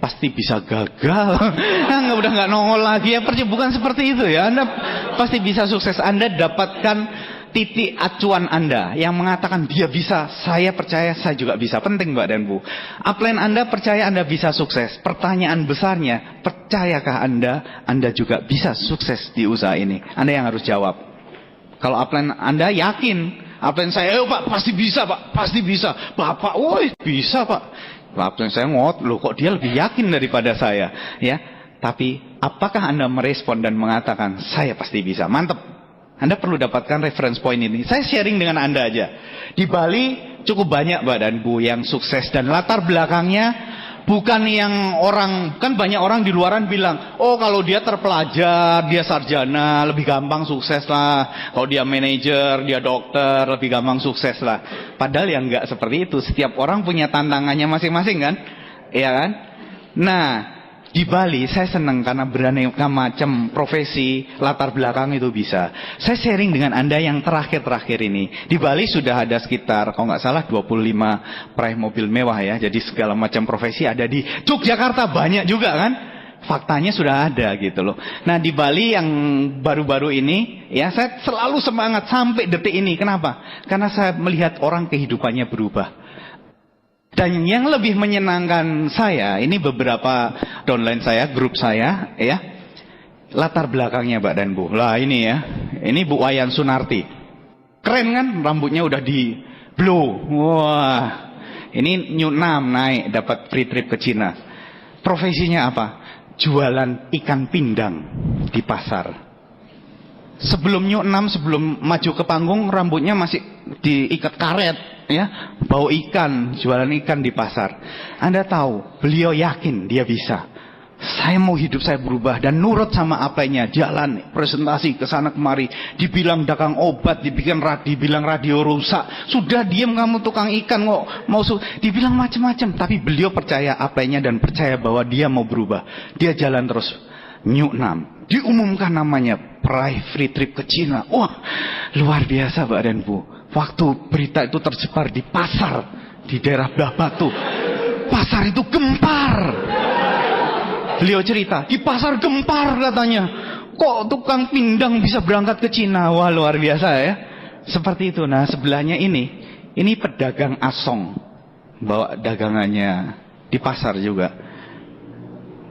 pasti bisa gagal. Nah, udah nggak nongol lagi ya. Bukan seperti itu ya. Anda pasti bisa sukses. Anda dapatkan titik acuan Anda yang mengatakan dia bisa, saya percaya saya juga bisa. Penting Mbak dan Bu. Upline Anda percaya Anda bisa sukses. Pertanyaan besarnya, percayakah Anda juga bisa sukses di usaha ini? Anda yang harus jawab. Kalau upline Anda yakin, upline saya, Pak pasti bisa Pak, pasti bisa. Bapak, woi bisa Pak. Upline saya loh kok dia lebih yakin daripada saya, ya. Tapi apakah Anda merespon dan mengatakan saya pasti bisa? Mantap. Anda perlu dapatkan reference point ini. Saya sharing dengan Anda aja. Di Bali cukup banyak Mbak dan Bu yang sukses. Dan latar belakangnya bukan yang orang, kan banyak orang di luaran bilang, oh kalau dia terpelajar, dia sarjana, lebih gampang sukses lah. Kalau dia manajer, dia dokter, lebih gampang sukses lah. Padahal yang enggak seperti itu. Setiap orang punya tantangannya masing-masing kan? Iya kan? Nah, di Bali saya senang karena beraneka macam profesi, latar belakang itu bisa. Saya sharing dengan Anda yang terakhir-terakhir ini. Di Bali sudah ada sekitar, kalau nggak salah 25 peraih mobil mewah ya. Jadi segala macam profesi ada di Yogyakarta banyak juga kan. Faktanya sudah ada gitu loh. Nah di Bali yang baru-baru ini, ya saya selalu semangat sampai detik ini. Kenapa? Karena saya melihat orang kehidupannya berubah. Dan yang lebih menyenangkan saya, ini beberapa downline saya, grup saya, ya. Latar belakangnya Pak dan Bu. Lah ini ya, ini Bu Wayan Sunarti. Keren kan, rambutnya udah di blow. Wah, ini New 6 naik, dapat free trip ke Cina. Profesinya apa? Jualan ikan pindang di pasar. Sebelum New 6, sebelum maju ke panggung, rambutnya masih diikat karet, ya, bau ikan, jualan ikan di pasar. Anda tahu, beliau yakin dia bisa. Saya mau hidup saya berubah dan nurut sama apanya, jalan presentasi ke sana kemari, dibilang dagang obat, dibilang radio rusak. Sudah diam kamu tukang ikan kok mau dibilang macam-macam, tapi beliau percaya apanya dan percaya bahwa dia mau berubah. Dia jalan terus. New 6 diumumkan namanya, peraih free trip ke Cina. Wah, luar biasa Pak dan Bu. Waktu berita itu tersebar di pasar di daerah Belah Batu, pasar itu gempar. Beliau cerita, di pasar gempar katanya. Kok tukang pindang bisa berangkat ke Cina? Wah, luar biasa ya. Seperti itu. Nah, sebelahnya ini pedagang asong, bawa dagangannya di pasar juga.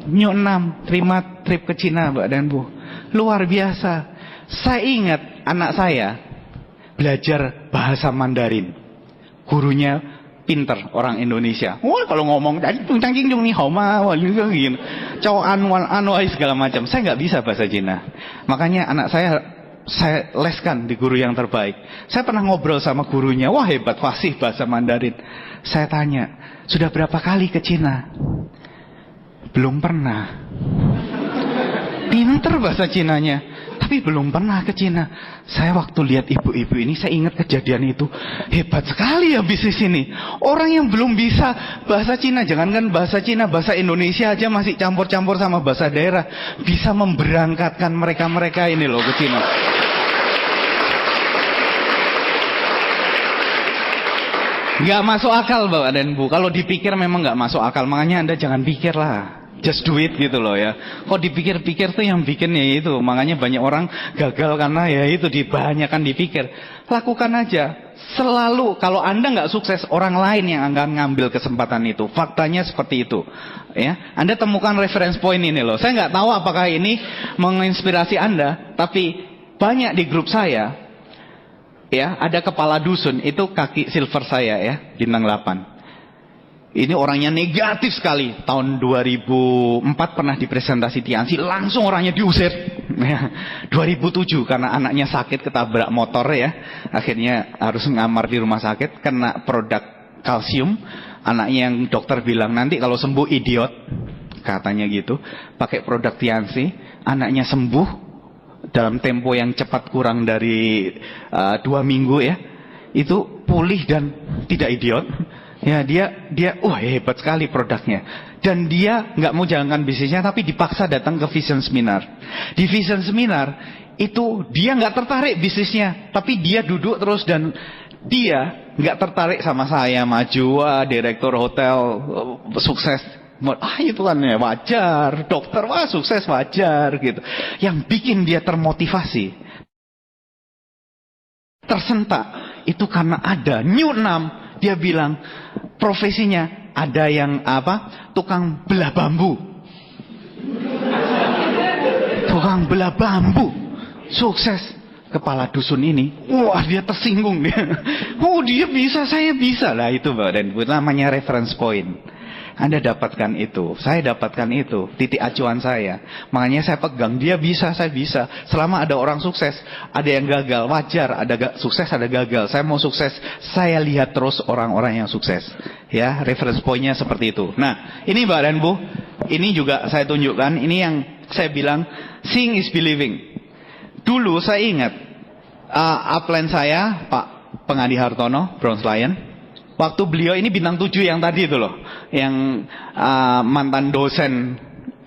New 6 terima trip ke Cina Mbak dan Bu. Luar biasa. Saya ingat anak saya belajar bahasa Mandarin. Gurunya pinter, orang Indonesia. Wah, kalau ngomong segala macam. Saya nggak bisa bahasa Cina. Makanya anak saya leskan di guru yang terbaik. Saya pernah ngobrol sama gurunya. Wah, hebat, fasih bahasa Mandarin. Saya tanya, sudah berapa kali ke Cina? Belum pernah. Pinter bahasa Cinanya, tapi belum pernah ke Cina. Saya waktu lihat ibu-ibu ini, saya ingat kejadian itu. Hebat sekali ya bisnis ini. Orang yang belum bisa bahasa Cina, jangankan bahasa Cina, bahasa Indonesia aja masih campur-campur sama bahasa daerah, bisa memberangkatkan mereka-mereka ini loh ke Cina. Gak masuk akal Bapak dan Bu. Kalau dipikir memang gak masuk akal. Makanya Anda jangan pikir lah. Just do it gitu loh ya. Kok dipikir-pikir tuh yang bikin ya itu. Makanya banyak orang gagal karena ya itu dibanyakan dipikir. Lakukan aja. Selalu kalau Anda nggak sukses, orang lain yang akan ngambil kesempatan itu. Faktanya seperti itu. Ya, Anda temukan reference point ini loh. Saya nggak tahu apakah ini menginspirasi Anda, tapi banyak di grup saya, ya, ada kepala dusun itu kaki silver saya ya, bintang 8. Ini orangnya negatif sekali. Tahun 2004 pernah dipresentasi Tiansi, langsung orangnya diusir. 2007 karena anaknya sakit ketabrak motor ya, akhirnya harus ngamar di rumah sakit, kena produk kalsium. Anaknya yang dokter bilang nanti kalau sembuh idiot, katanya gitu. Pakai produk Tiansi, anaknya sembuh dalam tempo yang cepat, kurang dari 2 minggu ya. Itu pulih dan tidak idiot. Ya, dia hebat sekali produknya. Dan dia nggak mau jalankan bisnisnya, tapi dipaksa datang ke Vision Seminar. Di Vision Seminar itu dia nggak tertarik bisnisnya, tapi dia duduk terus dan dia nggak tertarik sama saya maju, direktur hotel sukses. Itu kan ya wajar, dokter sukses wajar gitu. Yang bikin dia termotivasi, tersentak itu karena ada New 6. Dia bilang profesinya ada yang tukang belah bambu. Tukang belah bambu. Sukses. Kepala dusun ini, wah dia tersinggung dia. Oh dia bisa, saya bisa lah itu Mbak. Dan namanya reference point. Anda dapatkan itu, saya dapatkan itu, titik acuan saya. Makanya saya pegang, dia bisa, saya bisa. Selama ada orang sukses, ada yang gagal, wajar. Ada sukses, ada gagal. Saya mau sukses, saya lihat terus orang-orang yang sukses. Ya, reference point-nya seperti itu. Nah, ini Mbak dan Bu, ini juga saya tunjukkan. Ini yang saya bilang, seeing is believing. Dulu saya ingat, upline saya, Pak Pengadi Hartono, Bronze Lion. Waktu beliau ini bintang 7 yang tadi itu loh, yang mantan dosen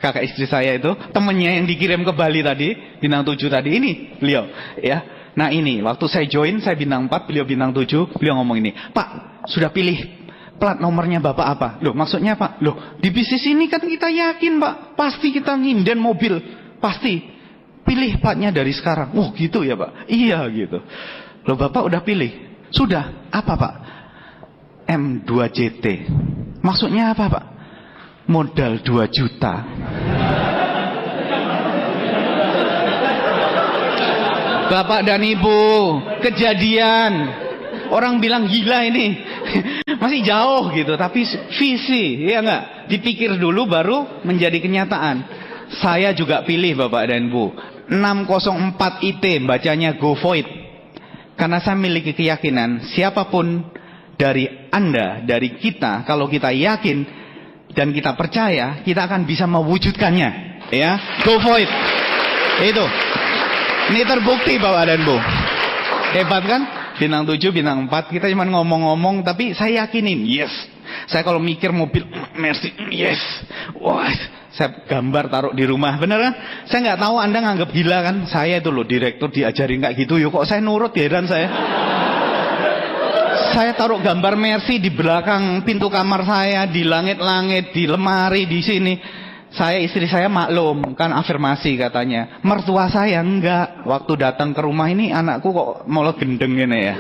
kakak istri saya itu, temennya yang dikirim ke Bali tadi, bintang 7 tadi, ini beliau ya. Nah ini, waktu saya join, saya bintang 4, beliau bintang 7, beliau ngomong ini, Pak, sudah pilih plat nomornya Bapak apa? Loh maksudnya Pak? Loh di bisnis ini kan kita yakin Pak, pasti kita nginden mobil, pasti. Pilih platnya dari sekarang. Oh gitu ya Pak? Iya gitu. Loh Bapak udah pilih? Sudah, apa Pak? M2JT. Maksudnya apa, Pak? Modal 2 juta. Bapak dan Ibu, kejadian. Orang bilang gila ini. Masih jauh gitu, tapi visi, ya enggak? Dipikir dulu baru menjadi kenyataan. Saya juga pilih Bapak dan Ibu. 604 IT bacanya Go Void. Karena saya memiliki keyakinan siapapun dari Anda, dari kita, kalau kita yakin dan kita percaya, kita akan bisa mewujudkannya. Ya, Go Void. Itu. Ini terbukti Bapak dan Bu. Hebat kan? Bintang 7, bintang 4. Kita cuma ngomong-ngomong, tapi saya yakinin. Yes. Saya kalau mikir mobil Mercy, yes. Wah, saya gambar taruh di rumah. Bener kan? Saya nggak tahu Anda nganggap gila kan? Saya itu loh direktur diajarin kayak gitu. Yuk kok saya nurut, heran saya. Saya taruh gambar Mercy di belakang pintu kamar saya, di langit-langit, di lemari, di sini. Saya, istri saya maklum, kan afirmasi katanya. Mertua saya enggak. Waktu datang ke rumah ini anakku kok malah gendeng gini ya.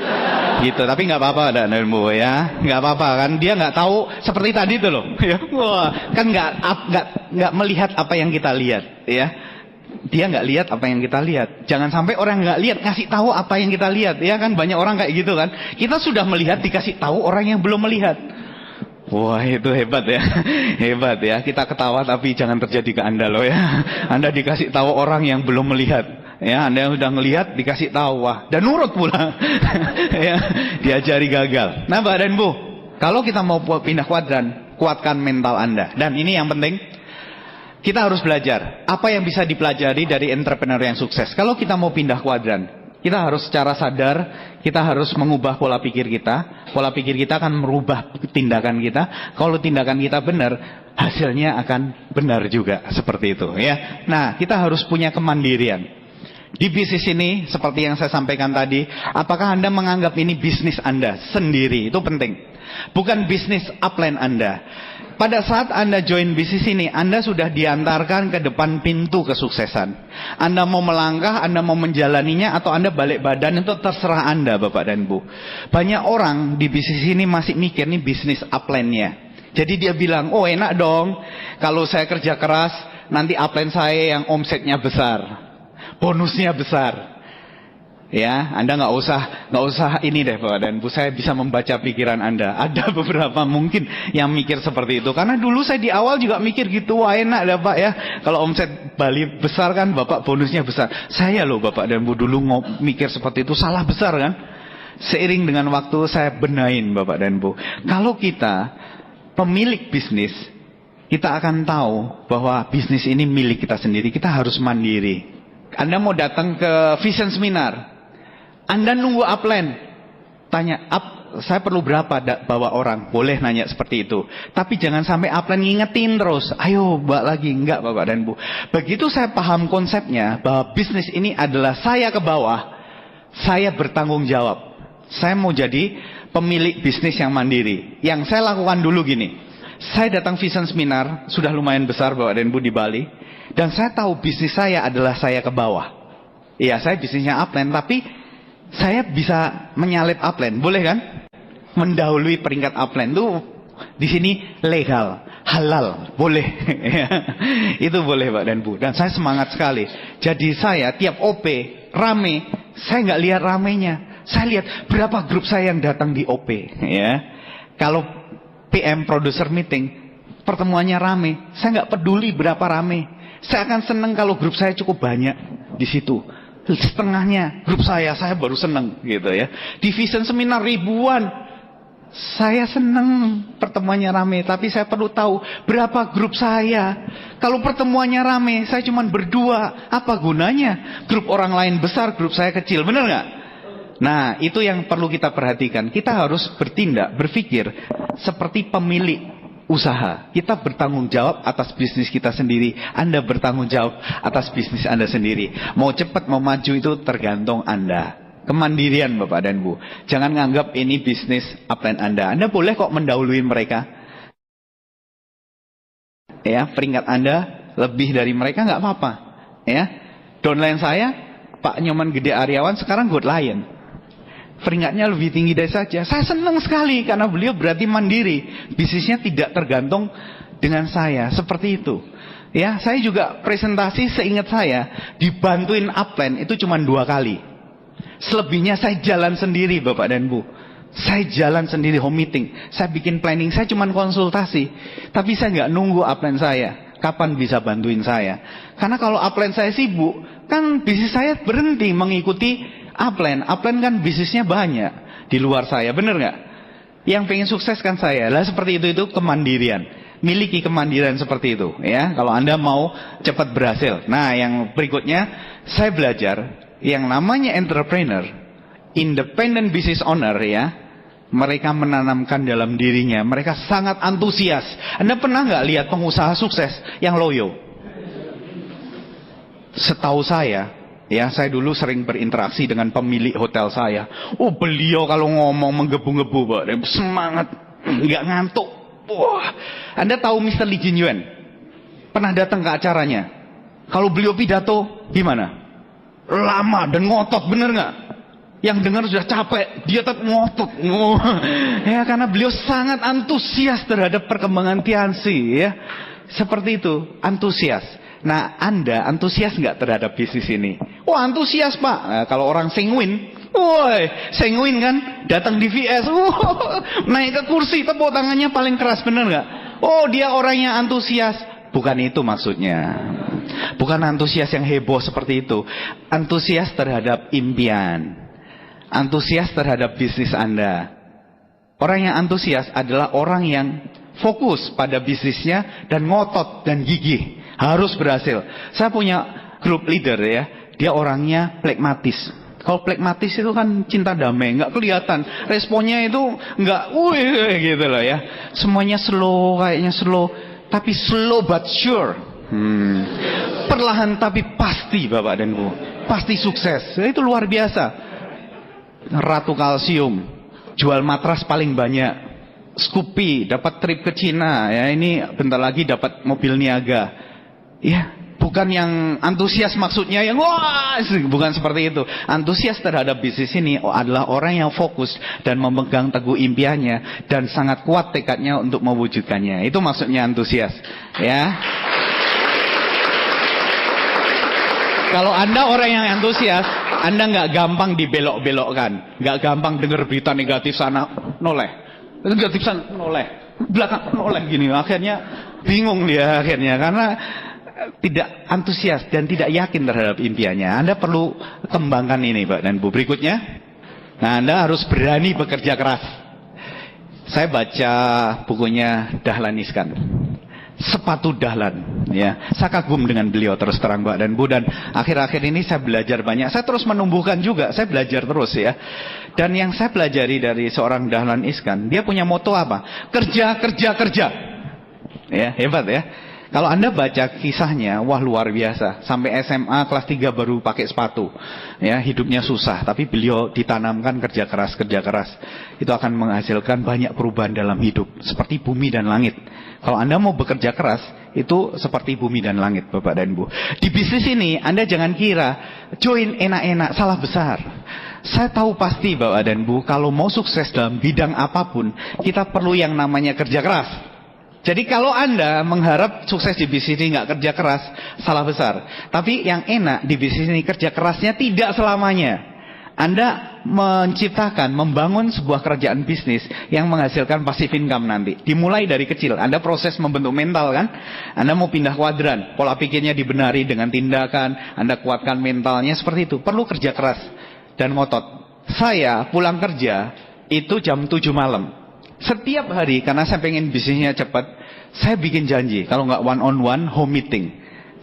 Gitu, tapi nggak apa-apa dan Bu ya. Nggak apa-apa kan, dia nggak tahu seperti tadi tuh loh. Wah, kan nggak melihat apa yang kita lihat ya. Dia nggak lihat apa yang kita lihat. Jangan sampai orang nggak lihat ngasih tahu apa yang kita lihat ya kan, banyak orang kayak gitu kan. Kita sudah melihat dikasih tahu orang yang belum melihat. Wah, itu hebat ya. Hebat ya. Kita ketawa tapi jangan terjadi ke Anda loh ya. Anda dikasih tahu orang yang belum melihat. Ya, Anda yang sudah melihat dikasih tahu, wah, dan nurut pula. Ya, diajari gagal. Nah, Pak dan Bu, kalau kita mau pindah kuadran, kuatkan mental Anda. Dan ini yang penting, kita harus belajar apa yang bisa dipelajari dari entrepreneur yang sukses. Kalau kita mau pindah kuadran, kita harus secara sadar, kita harus mengubah pola pikir kita. Pola pikir kita akan merubah tindakan kita. Kalau tindakan kita benar, hasilnya akan benar juga seperti itu ya. Nah, kita harus punya kemandirian. Di bisnis ini, seperti yang saya sampaikan tadi, apakah Anda menganggap ini bisnis Anda sendiri? Itu penting. Bukan bisnis upline Anda. Pada saat Anda join bisnis ini, Anda sudah diantarkan ke depan pintu kesuksesan. Anda mau melangkah, Anda mau menjalaninya, atau Anda balik badan, itu terserah Anda, Bapak dan Bu. Banyak orang di bisnis ini masih mikir nih bisnis upline-nya. Jadi dia bilang, oh enak dong, kalau saya kerja keras, nanti upline saya yang omsetnya besar. Bonusnya besar. Ya, Anda nggak usah ini deh Bapak dan Bu, saya bisa membaca pikiran Anda. Ada beberapa mungkin yang mikir seperti itu. Karena dulu saya di awal juga mikir gitu, wah enak deh Pak ya. Kalau omset Bali besar kan Bapak bonusnya besar. Saya loh Bapak dan Bu dulu mikir seperti itu, salah besar kan. Seiring dengan waktu saya benahin Bapak dan Bu. Kalau kita pemilik bisnis, kita akan tahu bahwa bisnis ini milik kita sendiri. Kita harus mandiri. Anda mau datang ke vision seminar, Anda nunggu upline, tanya, saya perlu berapa bawa orang? Boleh nanya seperti itu. Tapi jangan sampai upline ngingetin terus, ayo bawa lagi. Enggak Bapak dan Bu. Begitu saya paham konsepnya, bahwa bisnis ini adalah saya ke bawah, saya bertanggung jawab. Saya mau jadi pemilik bisnis yang mandiri. Yang saya lakukan dulu gini, saya datang vision seminar, sudah lumayan besar Bapak dan Bu di Bali. Dan saya tahu bisnis saya adalah saya ke bawah. Iya, saya bisnisnya upline, tapi saya bisa menyalip upline, boleh kan? Mendahului peringkat upline itu di sini legal, halal, boleh. Itu boleh Pak dan Bu. Dan saya semangat sekali. Jadi saya tiap OP rame, saya nggak lihat ramenya, saya lihat berapa grup saya yang datang di OP. Ya, kalau PM producer meeting pertemuannya rame, saya nggak peduli berapa rame. Saya akan senang kalau grup saya cukup banyak di situ. Setengahnya grup saya baru senang gitu ya. Di vision seminar ribuan, saya senang pertemuannya rame. Tapi saya perlu tahu berapa grup saya. Kalau pertemuannya rame, saya cuma berdua, apa gunanya? Grup orang lain besar, grup saya kecil, benar nggak? Nah, itu yang perlu kita perhatikan. Kita harus bertindak, berpikir seperti pemilik usaha. Kita bertanggung jawab atas bisnis kita sendiri. Anda bertanggung jawab atas bisnis Anda sendiri. Mau cepat, mau maju itu tergantung Anda. Kemandirian Bapak dan Bu. Jangan nganggap ini bisnis upline Anda. Anda boleh kok mendahului mereka. Ya, peringkat Anda lebih dari mereka nggak apa-apa. Ya, downline saya Pak Nyoman Gede Aryawan sekarang Good Lion. peringkatnya lebih tinggi dari saya. Saya senang sekali karena beliau berarti mandiri. Bisnisnya tidak tergantung dengan saya. Seperti itu. Ya, saya juga presentasi seingat saya dibantuin upline itu cuma 2 kali. Selebihnya saya jalan sendiri Bapak dan Bu. Saya jalan sendiri home meeting. Saya bikin planning, saya cuma konsultasi. Tapi saya nggak nunggu upline saya. Kapan bisa bantuin saya? Karena kalau upline saya sibuk, kan bisnis saya berhenti mengikuti upline. Upline kan bisnisnya banyak di luar saya, bener nggak? Yang pengen sukses kan saya. Lah seperti itu kemandirian. Miliki kemandirian seperti itu, ya. Kalau Anda mau cepat berhasil. Nah, yang berikutnya saya belajar yang namanya entrepreneur, independent business owner, ya. Mereka menanamkan dalam dirinya, mereka sangat antusias. Anda pernah nggak lihat pengusaha sukses yang loyo? Setahu saya, ya, saya dulu sering berinteraksi dengan pemilik hotel saya. Oh, beliau kalau ngomong menggebu-gebu, Pak, semangat, nggak ngantuk. Wah, Anda tahu Mr. Lee Jin Yuan? Pernah datang ke acaranya? Kalau beliau pidato, gimana? Lama dan ngotot, bener nggak? Yang dengar sudah capek, dia tetap ngotot. Ya, karena beliau sangat antusias terhadap perkembangan Tianxi, ya. Seperti itu, antusias. Nah, Anda antusias nggak terhadap bisnis ini? Wah, antusias, Pak. Nah, kalau orang sanguin, woi, sanguin kan, datang di VS, naik ke kursi, tepuk tangannya paling keras, bener nggak? Oh, dia orangnya antusias. Bukan itu maksudnya. Bukan antusias yang heboh seperti itu. Antusias terhadap impian. Antusias terhadap bisnis Anda. Orang yang antusias adalah orang yang fokus pada bisnisnya dan ngotot dan gigih. Harus berhasil. Saya punya grup leader, ya. Dia orangnya pragmatis. Kalau pragmatis itu kan cinta damai, nggak kelihatan. Responnya itu nggak, gitu loh, ya. Semuanya slow, kayaknya slow, tapi slow but sure. Perlahan tapi pasti, Bapak dan Bu. Pasti sukses. Itu luar biasa. Ratu Kalsium, jual matras paling banyak. Scoopy dapat trip ke Cina, ya. Ini bentar lagi dapat mobil niaga. Ya, bukan yang antusias maksudnya yang wah, bukan seperti itu. Antusias terhadap bisnis ini adalah orang yang fokus dan memegang teguh impiannya dan sangat kuat tekadnya untuk mewujudkannya. Itu maksudnya antusias, ya. Kalau Anda orang yang antusias, Anda nggak gampang dibelok-belokkan, nggak gampang dengar berita negatif sana noleh, negatif sana noleh, belakang noleh gini. Akhirnya bingung dia akhirnya karena tidak antusias dan tidak yakin terhadap impiannya. Anda perlu kembangkan ini, Pak dan Bu. Berikutnya, nah, Anda harus berani bekerja keras. Saya baca bukunya Dahlan Iskan, Sepatu Dahlan, ya. Saya kagum dengan beliau terus terang, Pak dan Bu. Dan akhir-akhir ini saya belajar banyak. Saya terus menumbuhkan juga. Saya belajar terus, ya. Dan yang saya pelajari dari seorang Dahlan Iskan, dia punya moto apa? Kerja, kerja, kerja. Ya, hebat, ya. Kalau Anda baca kisahnya, wah luar biasa. Sampai SMA kelas 3 baru pakai sepatu. Ya, hidupnya susah, tapi beliau ditanamkan kerja keras, kerja keras. Itu akan menghasilkan banyak perubahan dalam hidup, seperti bumi dan langit. Kalau Anda mau bekerja keras, itu seperti bumi dan langit, Bapak dan Bu. Di bisnis ini, Anda jangan kira join enak-enak, salah besar. Saya tahu pasti, Bapak dan Bu, kalau mau sukses dalam bidang apapun, kita perlu yang namanya kerja keras. Jadi kalau Anda mengharap sukses di bisnis ini nggak kerja keras, salah besar. Tapi yang enak di bisnis ini kerja kerasnya tidak selamanya. Anda menciptakan, membangun sebuah kerjaan bisnis yang menghasilkan passive income nanti. Dimulai dari kecil. Anda proses membentuk mental kan. Anda mau pindah kuadran, pola pikirnya dibenari dengan tindakan. Anda kuatkan mentalnya seperti itu. Perlu kerja keras dan ngotot. Saya pulang kerja itu jam 7 malam. Setiap hari, karena saya pengen bisnisnya cepat, saya bikin janji, kalau nggak one on one, home meeting.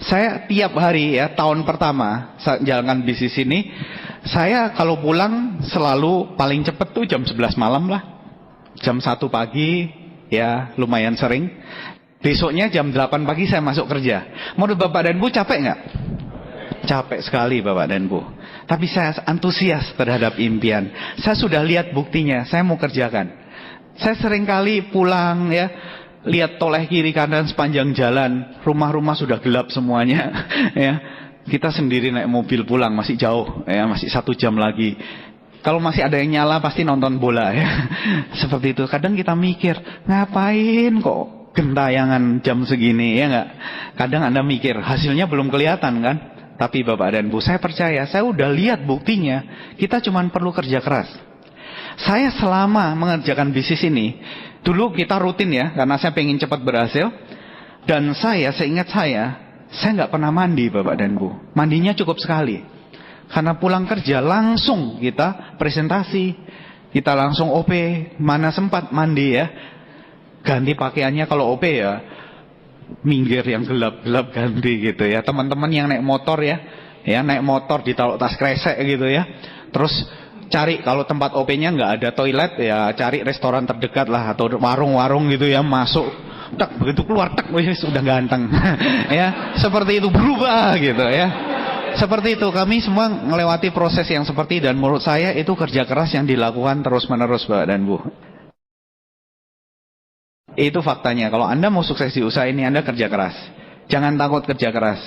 Saya tiap hari, ya, tahun pertama saya jalankan bisnis ini, saya kalau pulang selalu paling cepat tuh jam 11 malam lah. Jam 1 pagi, ya lumayan sering. Besoknya jam 8 pagi saya masuk kerja. Menurut Bapak dan Bu capek nggak? Capek sekali, Bapak dan Bu. Tapi saya antusias terhadap impian. Saya sudah lihat buktinya, saya mau kerjakan. Saya sering kali pulang, ya, lihat toleh kiri kanan sepanjang jalan, rumah-rumah sudah gelap semuanya, ya. Kita sendiri naik mobil pulang, masih jauh, ya, masih 1 jam lagi. Kalau masih ada yang nyala pasti nonton bola ya. Seperti itu. Kadang kita mikir, ngapain kok gentayangan jam segini, ya nggak? Kadang Anda mikir, hasilnya belum kelihatan kan? Tapi Bapak dan Bu, saya percaya, saya udah lihat buktinya. Kita cuma perlu kerja keras. Saya selama mengerjakan bisnis ini, dulu kita rutin ya, karena saya pengen cepat berhasil. Dan seingat saya nggak pernah mandi Bapak dan Bu. Mandinya cukup sekali. Karena pulang kerja langsung kita presentasi, kita langsung OP, mana sempat mandi ya. Ganti pakaiannya kalau OP ya, minggir yang gelap-gelap ganti gitu ya. Teman-teman yang naik motor ya naik motor ditaruh tas kresek gitu ya. Terus cari kalau tempat OP-nya nggak ada toilet ya cari restoran terdekat lah atau warung-warung gitu ya, masuk. Tak begitu keluar tak, sudah ganteng. Ya, seperti itu berubah gitu ya. Seperti itu, kami semua melewati proses yang seperti, dan menurut saya itu kerja keras yang dilakukan terus-menerus Bapak dan Bu. Itu faktanya. Kalau Anda mau sukses di usaha ini, Anda kerja keras. Jangan takut kerja keras.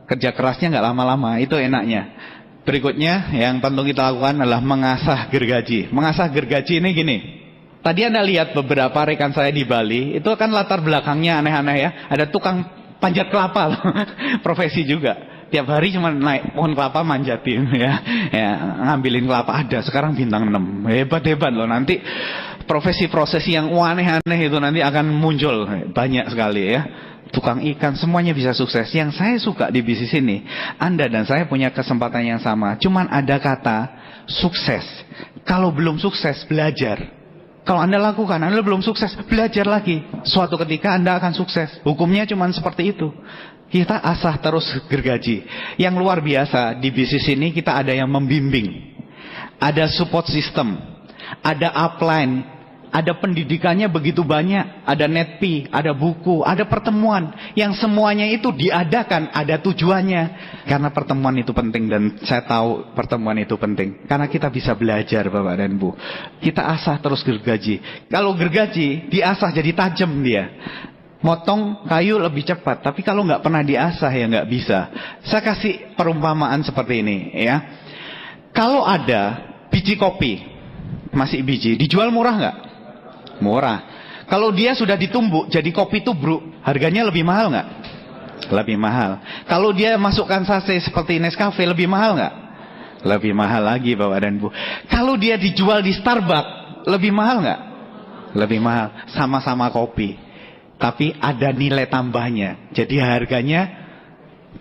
Kerja kerasnya nggak lama-lama, itu enaknya. Berikutnya yang perlu kita lakukan adalah mengasah gergaji. Mengasah gergaji ini gini. Tadi Anda lihat beberapa rekan saya di Bali, itu kan latar belakangnya aneh-aneh ya. Ada tukang panjat kelapa loh. Profesi juga. Tiap hari cuma naik pohon kelapa manjatin ya, ngambilin kelapa ada. Sekarang bintang 6, hebat-hebat loh. Nanti profesi-profesi yang aneh-aneh itu nanti akan muncul banyak sekali ya. Tukang ikan, semuanya bisa sukses. Yang saya suka di bisnis ini, Anda dan saya punya kesempatan yang sama. Cuman ada kata sukses. Kalau belum sukses, belajar. Kalau Anda lakukan, Anda belum sukses, belajar lagi. Suatu ketika Anda akan sukses. Hukumnya cuman seperti itu. Kita asah terus gergaji. Yang luar biasa di bisnis ini kita ada yang membimbing. Ada support system. Ada upline. Ada pendidikannya begitu banyak. Ada netpi, ada buku, ada pertemuan. Yang semuanya itu diadakan, ada tujuannya. Karena pertemuan itu penting, dan saya tahu pertemuan itu penting. Karena kita bisa belajar Bapak dan Bu. Kita asah terus gergaji. Kalau gergaji diasah jadi tajam dia. Motong kayu lebih cepat, tapi kalau nggak pernah diasah ya nggak bisa. Saya kasih perumpamaan seperti ini ya. Kalau ada biji kopi, masih biji, dijual murah nggak? Murah. Kalau dia sudah ditumbuk jadi kopi tubruk, harganya lebih mahal nggak? Lebih mahal. Kalau dia masukkan sachet seperti Nescafe, lebih mahal nggak? Lebih mahal lagi Bapak dan Bu. Kalau dia dijual di Starbucks, lebih mahal nggak? Lebih mahal. Sama-sama kopi. Tapi ada nilai tambahnya. Jadi harganya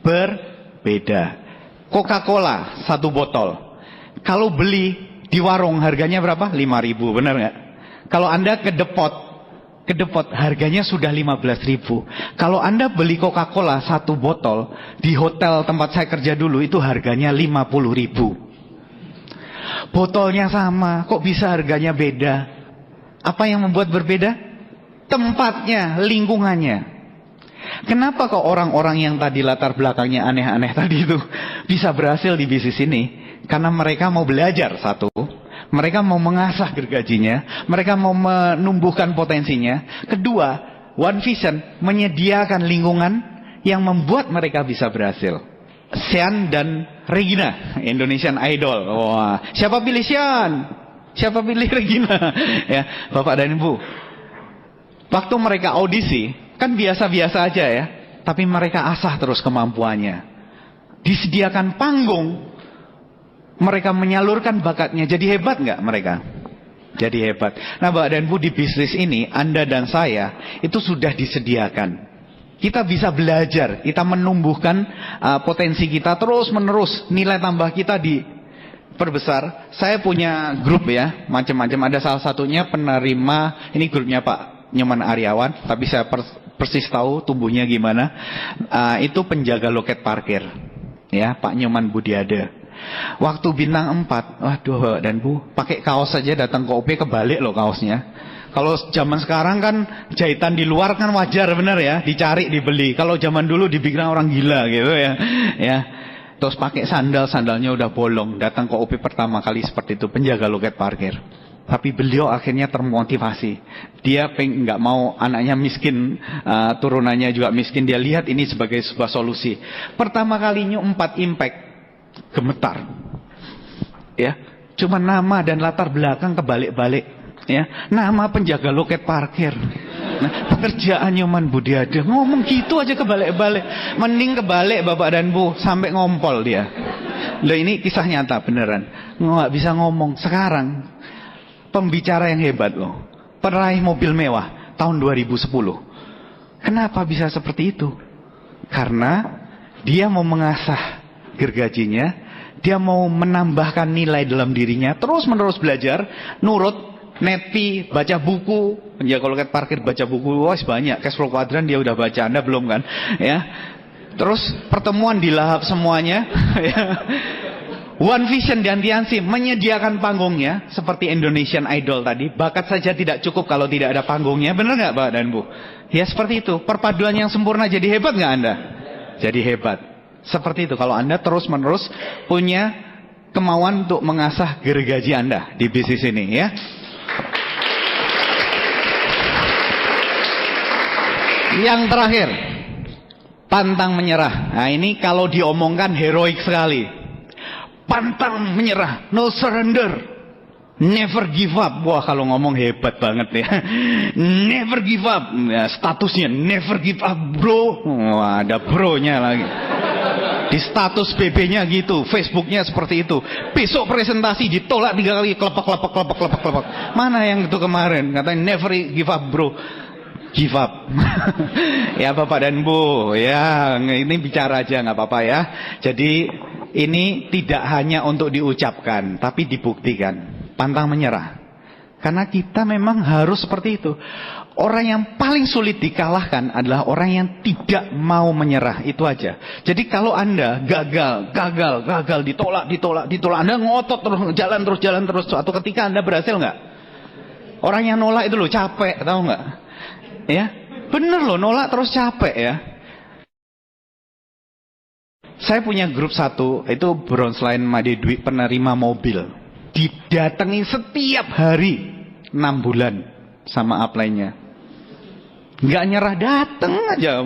berbeda. Coca-Cola 1 botol. Kalau beli di warung harganya berapa? 5.000, benar nggak? Kalau Anda ke depot harganya sudah 15.000. Kalau Anda beli Coca-Cola 1 botol di hotel tempat saya kerja dulu, itu harganya 50.000. Botolnya sama, kok bisa harganya beda? Apa yang membuat berbeda? Tempatnya, lingkungannya. Kenapa kok orang-orang yang tadi latar belakangnya aneh-aneh tadi itu bisa berhasil di bisnis ini? Karena mereka mau belajar, satu. Mereka mau mengasah gergajinya. Mereka mau menumbuhkan potensinya. Kedua, One Vision menyediakan lingkungan yang membuat mereka bisa berhasil. Sean dan Regina, Indonesian Idol. Wah, siapa pilih Sean? Siapa pilih Regina? Ya, Bapak dan Ibu. Waktu mereka audisi, kan biasa-biasa aja ya. Tapi mereka asah terus kemampuannya. Disediakan panggung. Mereka menyalurkan bakatnya. Jadi hebat nggak mereka? Jadi hebat. Nah Bapak dan Bu, di bisnis ini, Anda dan saya, itu sudah disediakan. Kita bisa belajar. Kita menumbuhkan potensi kita terus menerus. Nilai tambah kita diperbesar. Saya punya grup ya, macam-macam. Ada salah satunya penerima, ini grupnya Pak Nyoman Aryawan, tapi saya persis tahu tumbuhnya gimana. Itu penjaga loket parkir, ya, Pak Nyoman Budiade. Waktu bintang 4, waduh dan Bu, pakai kaos saja datang ke OP kebalik loh kaosnya. Kalau zaman sekarang kan jahitan di luar kan wajar, benar ya, dicari dibeli. Kalau zaman dulu dibikin orang gila gitu ya, ya. Terus pakai sandalnya udah bolong, datang ke OP pertama kali seperti itu, penjaga loket parkir. Tapi beliau akhirnya termotivasi. Dia nggak mau anaknya miskin, turunannya juga miskin. Dia lihat ini sebagai sebuah solusi. Pertama kalinya 4 impact, gemetar. Ya, Cuma nama dan latar belakang kebalik-balik. Ya, nama penjaga loket parkir. Nah, pekerjaan Nyoman Budiade ngomong gitu aja kebalik-balik. Mending kebalik Bapak dan Bu, sampai ngompol dia. Loh, ini kisah nyata beneran. Nggak bisa ngomong. Sekarang pembicara yang hebat loh, peraih mobil mewah tahun 2010. Kenapa bisa seperti itu? Karena dia mau mengasah gergajinya, dia mau menambahkan nilai dalam dirinya, terus-menerus belajar, nurut, nepi, baca buku. Ya kalau loket parkir baca buku, wah banyak. Cash flow kuadran dia udah baca, Anda belum kan? Ya. Terus pertemuan dilahap semuanya. Ya. One Vision dan Tiansi menyediakan panggungnya seperti Indonesian Idol tadi. Bakat saja tidak cukup kalau tidak ada panggungnya. Benar nggak Pak dan Bu? Ya seperti itu. Perpaduan yang sempurna jadi hebat nggak Anda? Jadi hebat. Seperti itu. Kalau Anda terus-menerus punya kemauan untuk mengasah gergaji Anda di bisnis ini, ya. Yang terakhir, pantang menyerah. Nah ini kalau diomongkan heroik sekali. Pantang menyerah, no surrender, never give up. Wah kalau ngomong hebat banget ya. Never give up. Ya, statusnya never give up bro. Wah ada bronya lagi. Di status BB-nya gitu, Facebooknya seperti itu. Besok presentasi ditolak 3 kali, kelepek. Mana yang itu kemarin? Katanya never give up bro. Give up. Ya Bapak dan Bu, ya ini bicara aja nggak apa-apa ya. Jadi ini tidak hanya untuk diucapkan, tapi dibuktikan. Pantang menyerah. Karena kita memang harus seperti itu. Orang yang paling sulit dikalahkan adalah orang yang tidak mau menyerah. Itu aja. Jadi kalau Anda gagal, ditolak, Anda ngotot terus, jalan terus. Suatu ketika Anda berhasil nggak? Orang yang nolak itu loh capek, tahu nggak? Ya, bener loh, nolak terus capek ya. Saya punya grup satu, itu Bronze Line Made Dwi, penerima mobil. Didatangi setiap hari 6 bulan sama upline-nya. Nggak nyerah, datang aja.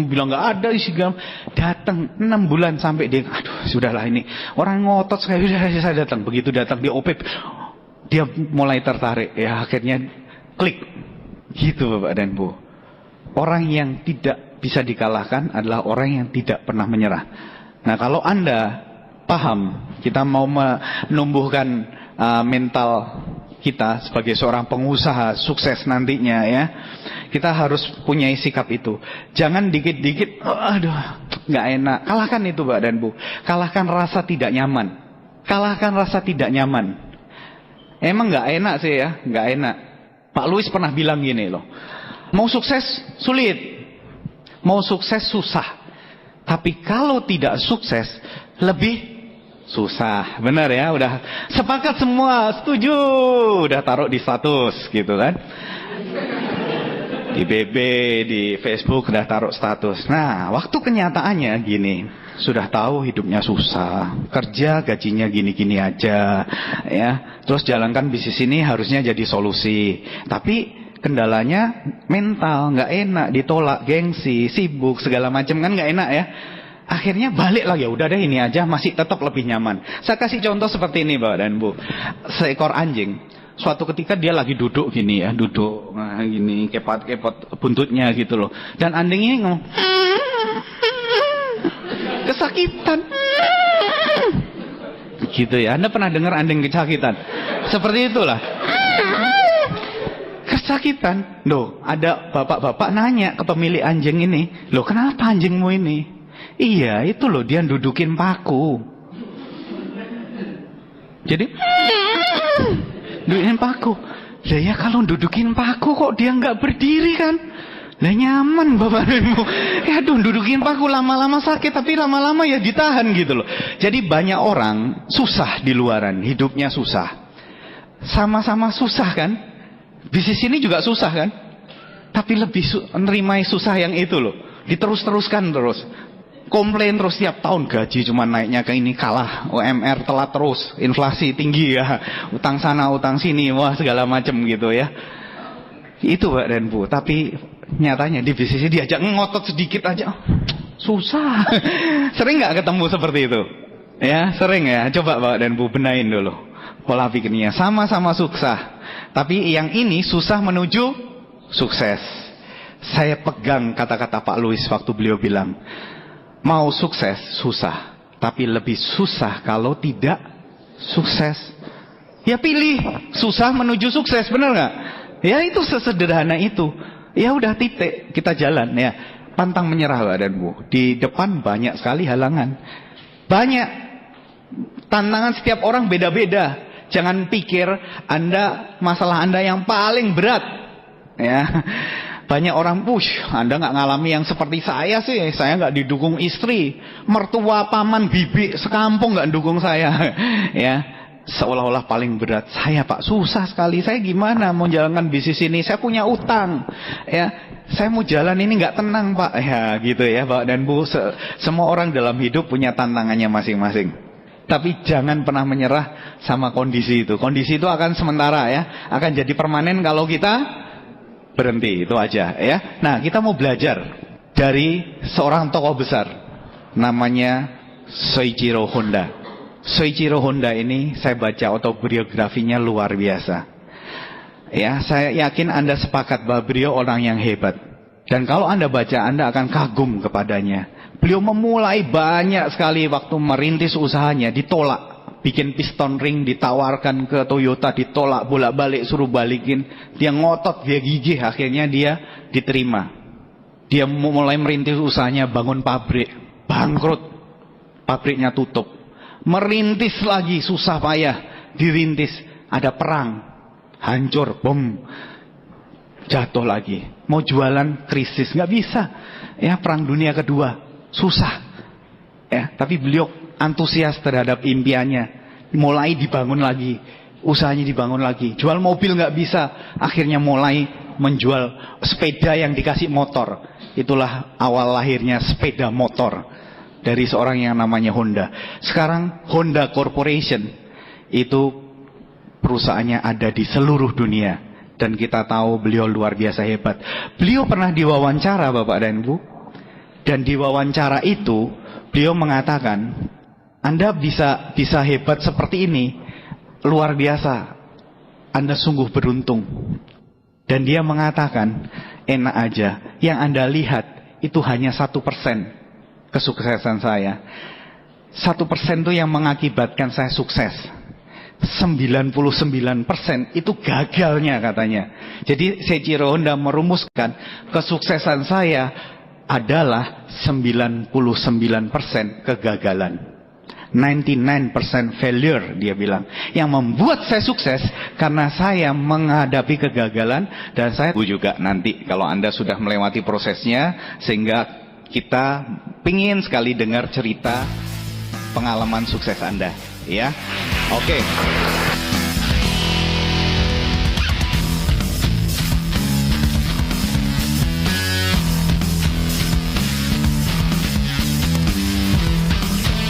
Bilang nggak ada isi gam, datang 6 bulan sampai dia, aduh sudahlah ini orang ngotot sekali, saya datang. Begitu datang di OP, dia mulai tertarik. Ya akhirnya klik. Gitu Bapak dan Bu. Orang yang tidak bisa dikalahkan adalah orang yang tidak pernah menyerah. Nah kalau Anda paham, kita mau menumbuhkan mental kita sebagai seorang pengusaha sukses nantinya ya. Kita harus punya sikap itu. Jangan dikit-dikit, aduh nggak enak. Kalahkan itu Pak dan Bu. Kalahkan rasa tidak nyaman. Kalahkan rasa tidak nyaman. Emang nggak enak sih ya, nggak enak. Pak Louis pernah bilang gini loh, mau sukses sulit, mau sukses susah, tapi kalau tidak sukses lebih susah. Benar ya, udah sepakat semua, setuju, udah taruh di status gitu kan, di BB, di Facebook udah taruh status. Nah waktu kenyataannya gini, sudah tahu hidupnya susah, kerja gajinya gini-gini aja, ya. Terus jalankan bisnis ini harusnya jadi solusi. Tapi kendalanya mental, nggak enak, ditolak, gengsi, sibuk, segala macam kan nggak enak ya. Akhirnya balik lagi, udah deh ini aja, masih tetap lebih nyaman. Saya kasih contoh seperti ini Bapak dan Bu. Seekor anjing, suatu ketika dia lagi duduk gini ya, duduk nah, gini, kepot-kepot buntutnya gitu loh. Dan anjingnya ngomong, kesakitan. Gitu ya. Anda pernah dengar anjing kesakitan? Seperti itulah. Kesakitan. Loh, ada bapak-bapak nanya ke pemilik anjing ini, "Loh, kenapa anjingmu ini?" "Iya, itu loh dia dudukin paku." Jadi dudukin paku. Lah ya kalau dudukin paku kok dia nggak berdiri kan? Lah nyaman Bapak Ibu. Ya aduh dudukin paku lama-lama sakit tapi lama-lama ya ditahan gitu loh. Jadi banyak orang susah di luaran, hidupnya susah. Sama-sama susah kan? Bisnis ini juga susah kan? Tapi lebih nerimai susah yang itu loh. Diterus-teruskan terus. Komplain terus tiap tahun gaji cuma naiknya ke ini kalah, UMR telat terus, inflasi tinggi ya, utang sana utang sini, wah segala macam gitu ya. Itu Pak dan Bu, tapi nyatanya di bisnis ini diajak ngotot sedikit aja susah. Sering nggak ketemu seperti itu? Ya sering ya. Coba Pak dan Bu benain dulu. Pola pikirnya sama-sama susah. Tapi yang ini susah menuju sukses. Saya pegang kata-kata Pak Louis waktu beliau bilang, mau sukses susah, tapi lebih susah kalau tidak sukses. Ya pilih susah menuju sukses, benar nggak? Ya itu sesederhana itu. Ya udah titik, kita jalan ya. Pantang menyerah Pak dan Bu. Di depan banyak sekali halangan. Banyak tantangan, setiap orang beda-beda. Jangan pikir masalah Anda yang paling berat. Ya. Banyak orang, Anda nggak ngalami yang seperti saya sih. Saya nggak didukung istri, mertua, paman, bibi sekampung nggak dukung saya. Ya. Seolah-olah paling berat. Saya Pak susah sekali. Saya gimana mau jalankan bisnis ini? Saya punya utang. Ya, saya mau jalan ini nggak tenang Pak. Ya gitu ya Pak dan Bu. Semua orang dalam hidup punya tantangannya masing-masing. Tapi jangan pernah menyerah sama kondisi itu. Kondisi itu akan sementara ya. Akan jadi permanen kalau kita berhenti. Itu aja ya. Nah kita mau belajar dari seorang tokoh besar. Namanya Soichiro Honda. Soichiro Honda ini saya baca autobiografinya luar biasa. Ya, saya yakin Anda sepakat bahwa beliau orang yang hebat. Dan kalau Anda baca, Anda akan kagum kepadanya. Beliau memulai banyak sekali waktu merintis usahanya, ditolak. Bikin piston ring, ditawarkan ke Toyota, ditolak, bolak-balik, suruh balikin. Dia ngotot, dia gigih, akhirnya dia diterima. Dia mulai merintis usahanya, bangun pabrik, bangkrut. Pabriknya tutup. Merintis lagi, susah payah, dirintis, ada perang, hancur, bom, jatuh lagi. Mau jualan, krisis, nggak bisa. Ya, perang dunia kedua, susah. Ya, tapi beliau antusias terhadap impiannya, mulai dibangun lagi, usahanya dibangun lagi. Jual mobil nggak bisa, akhirnya mulai menjual sepeda yang dikasih motor. Itulah awal lahirnya sepeda motor. Dari seorang yang namanya Honda. Sekarang Honda Corporation itu perusahaannya ada di seluruh dunia. Dan kita tahu beliau luar biasa hebat. Beliau pernah diwawancara Bapak dan Ibu. Dan di wawancara itu beliau mengatakan, Anda bisa hebat seperti ini, luar biasa. Anda sungguh beruntung. Dan dia mengatakan, enak aja, yang Anda lihat itu hanya 1% kesuksesan saya. 1% itu yang mengakibatkan saya sukses. 99% itu gagalnya katanya. Jadi Soichiro Honda merumuskan kesuksesan saya adalah 99% kegagalan. 99% failure dia bilang. Yang membuat saya sukses karena saya menghadapi kegagalan dan saya juga nanti kalau Anda sudah melewati prosesnya sehingga kita pingin sekali dengar cerita pengalaman sukses Anda, ya. Oke.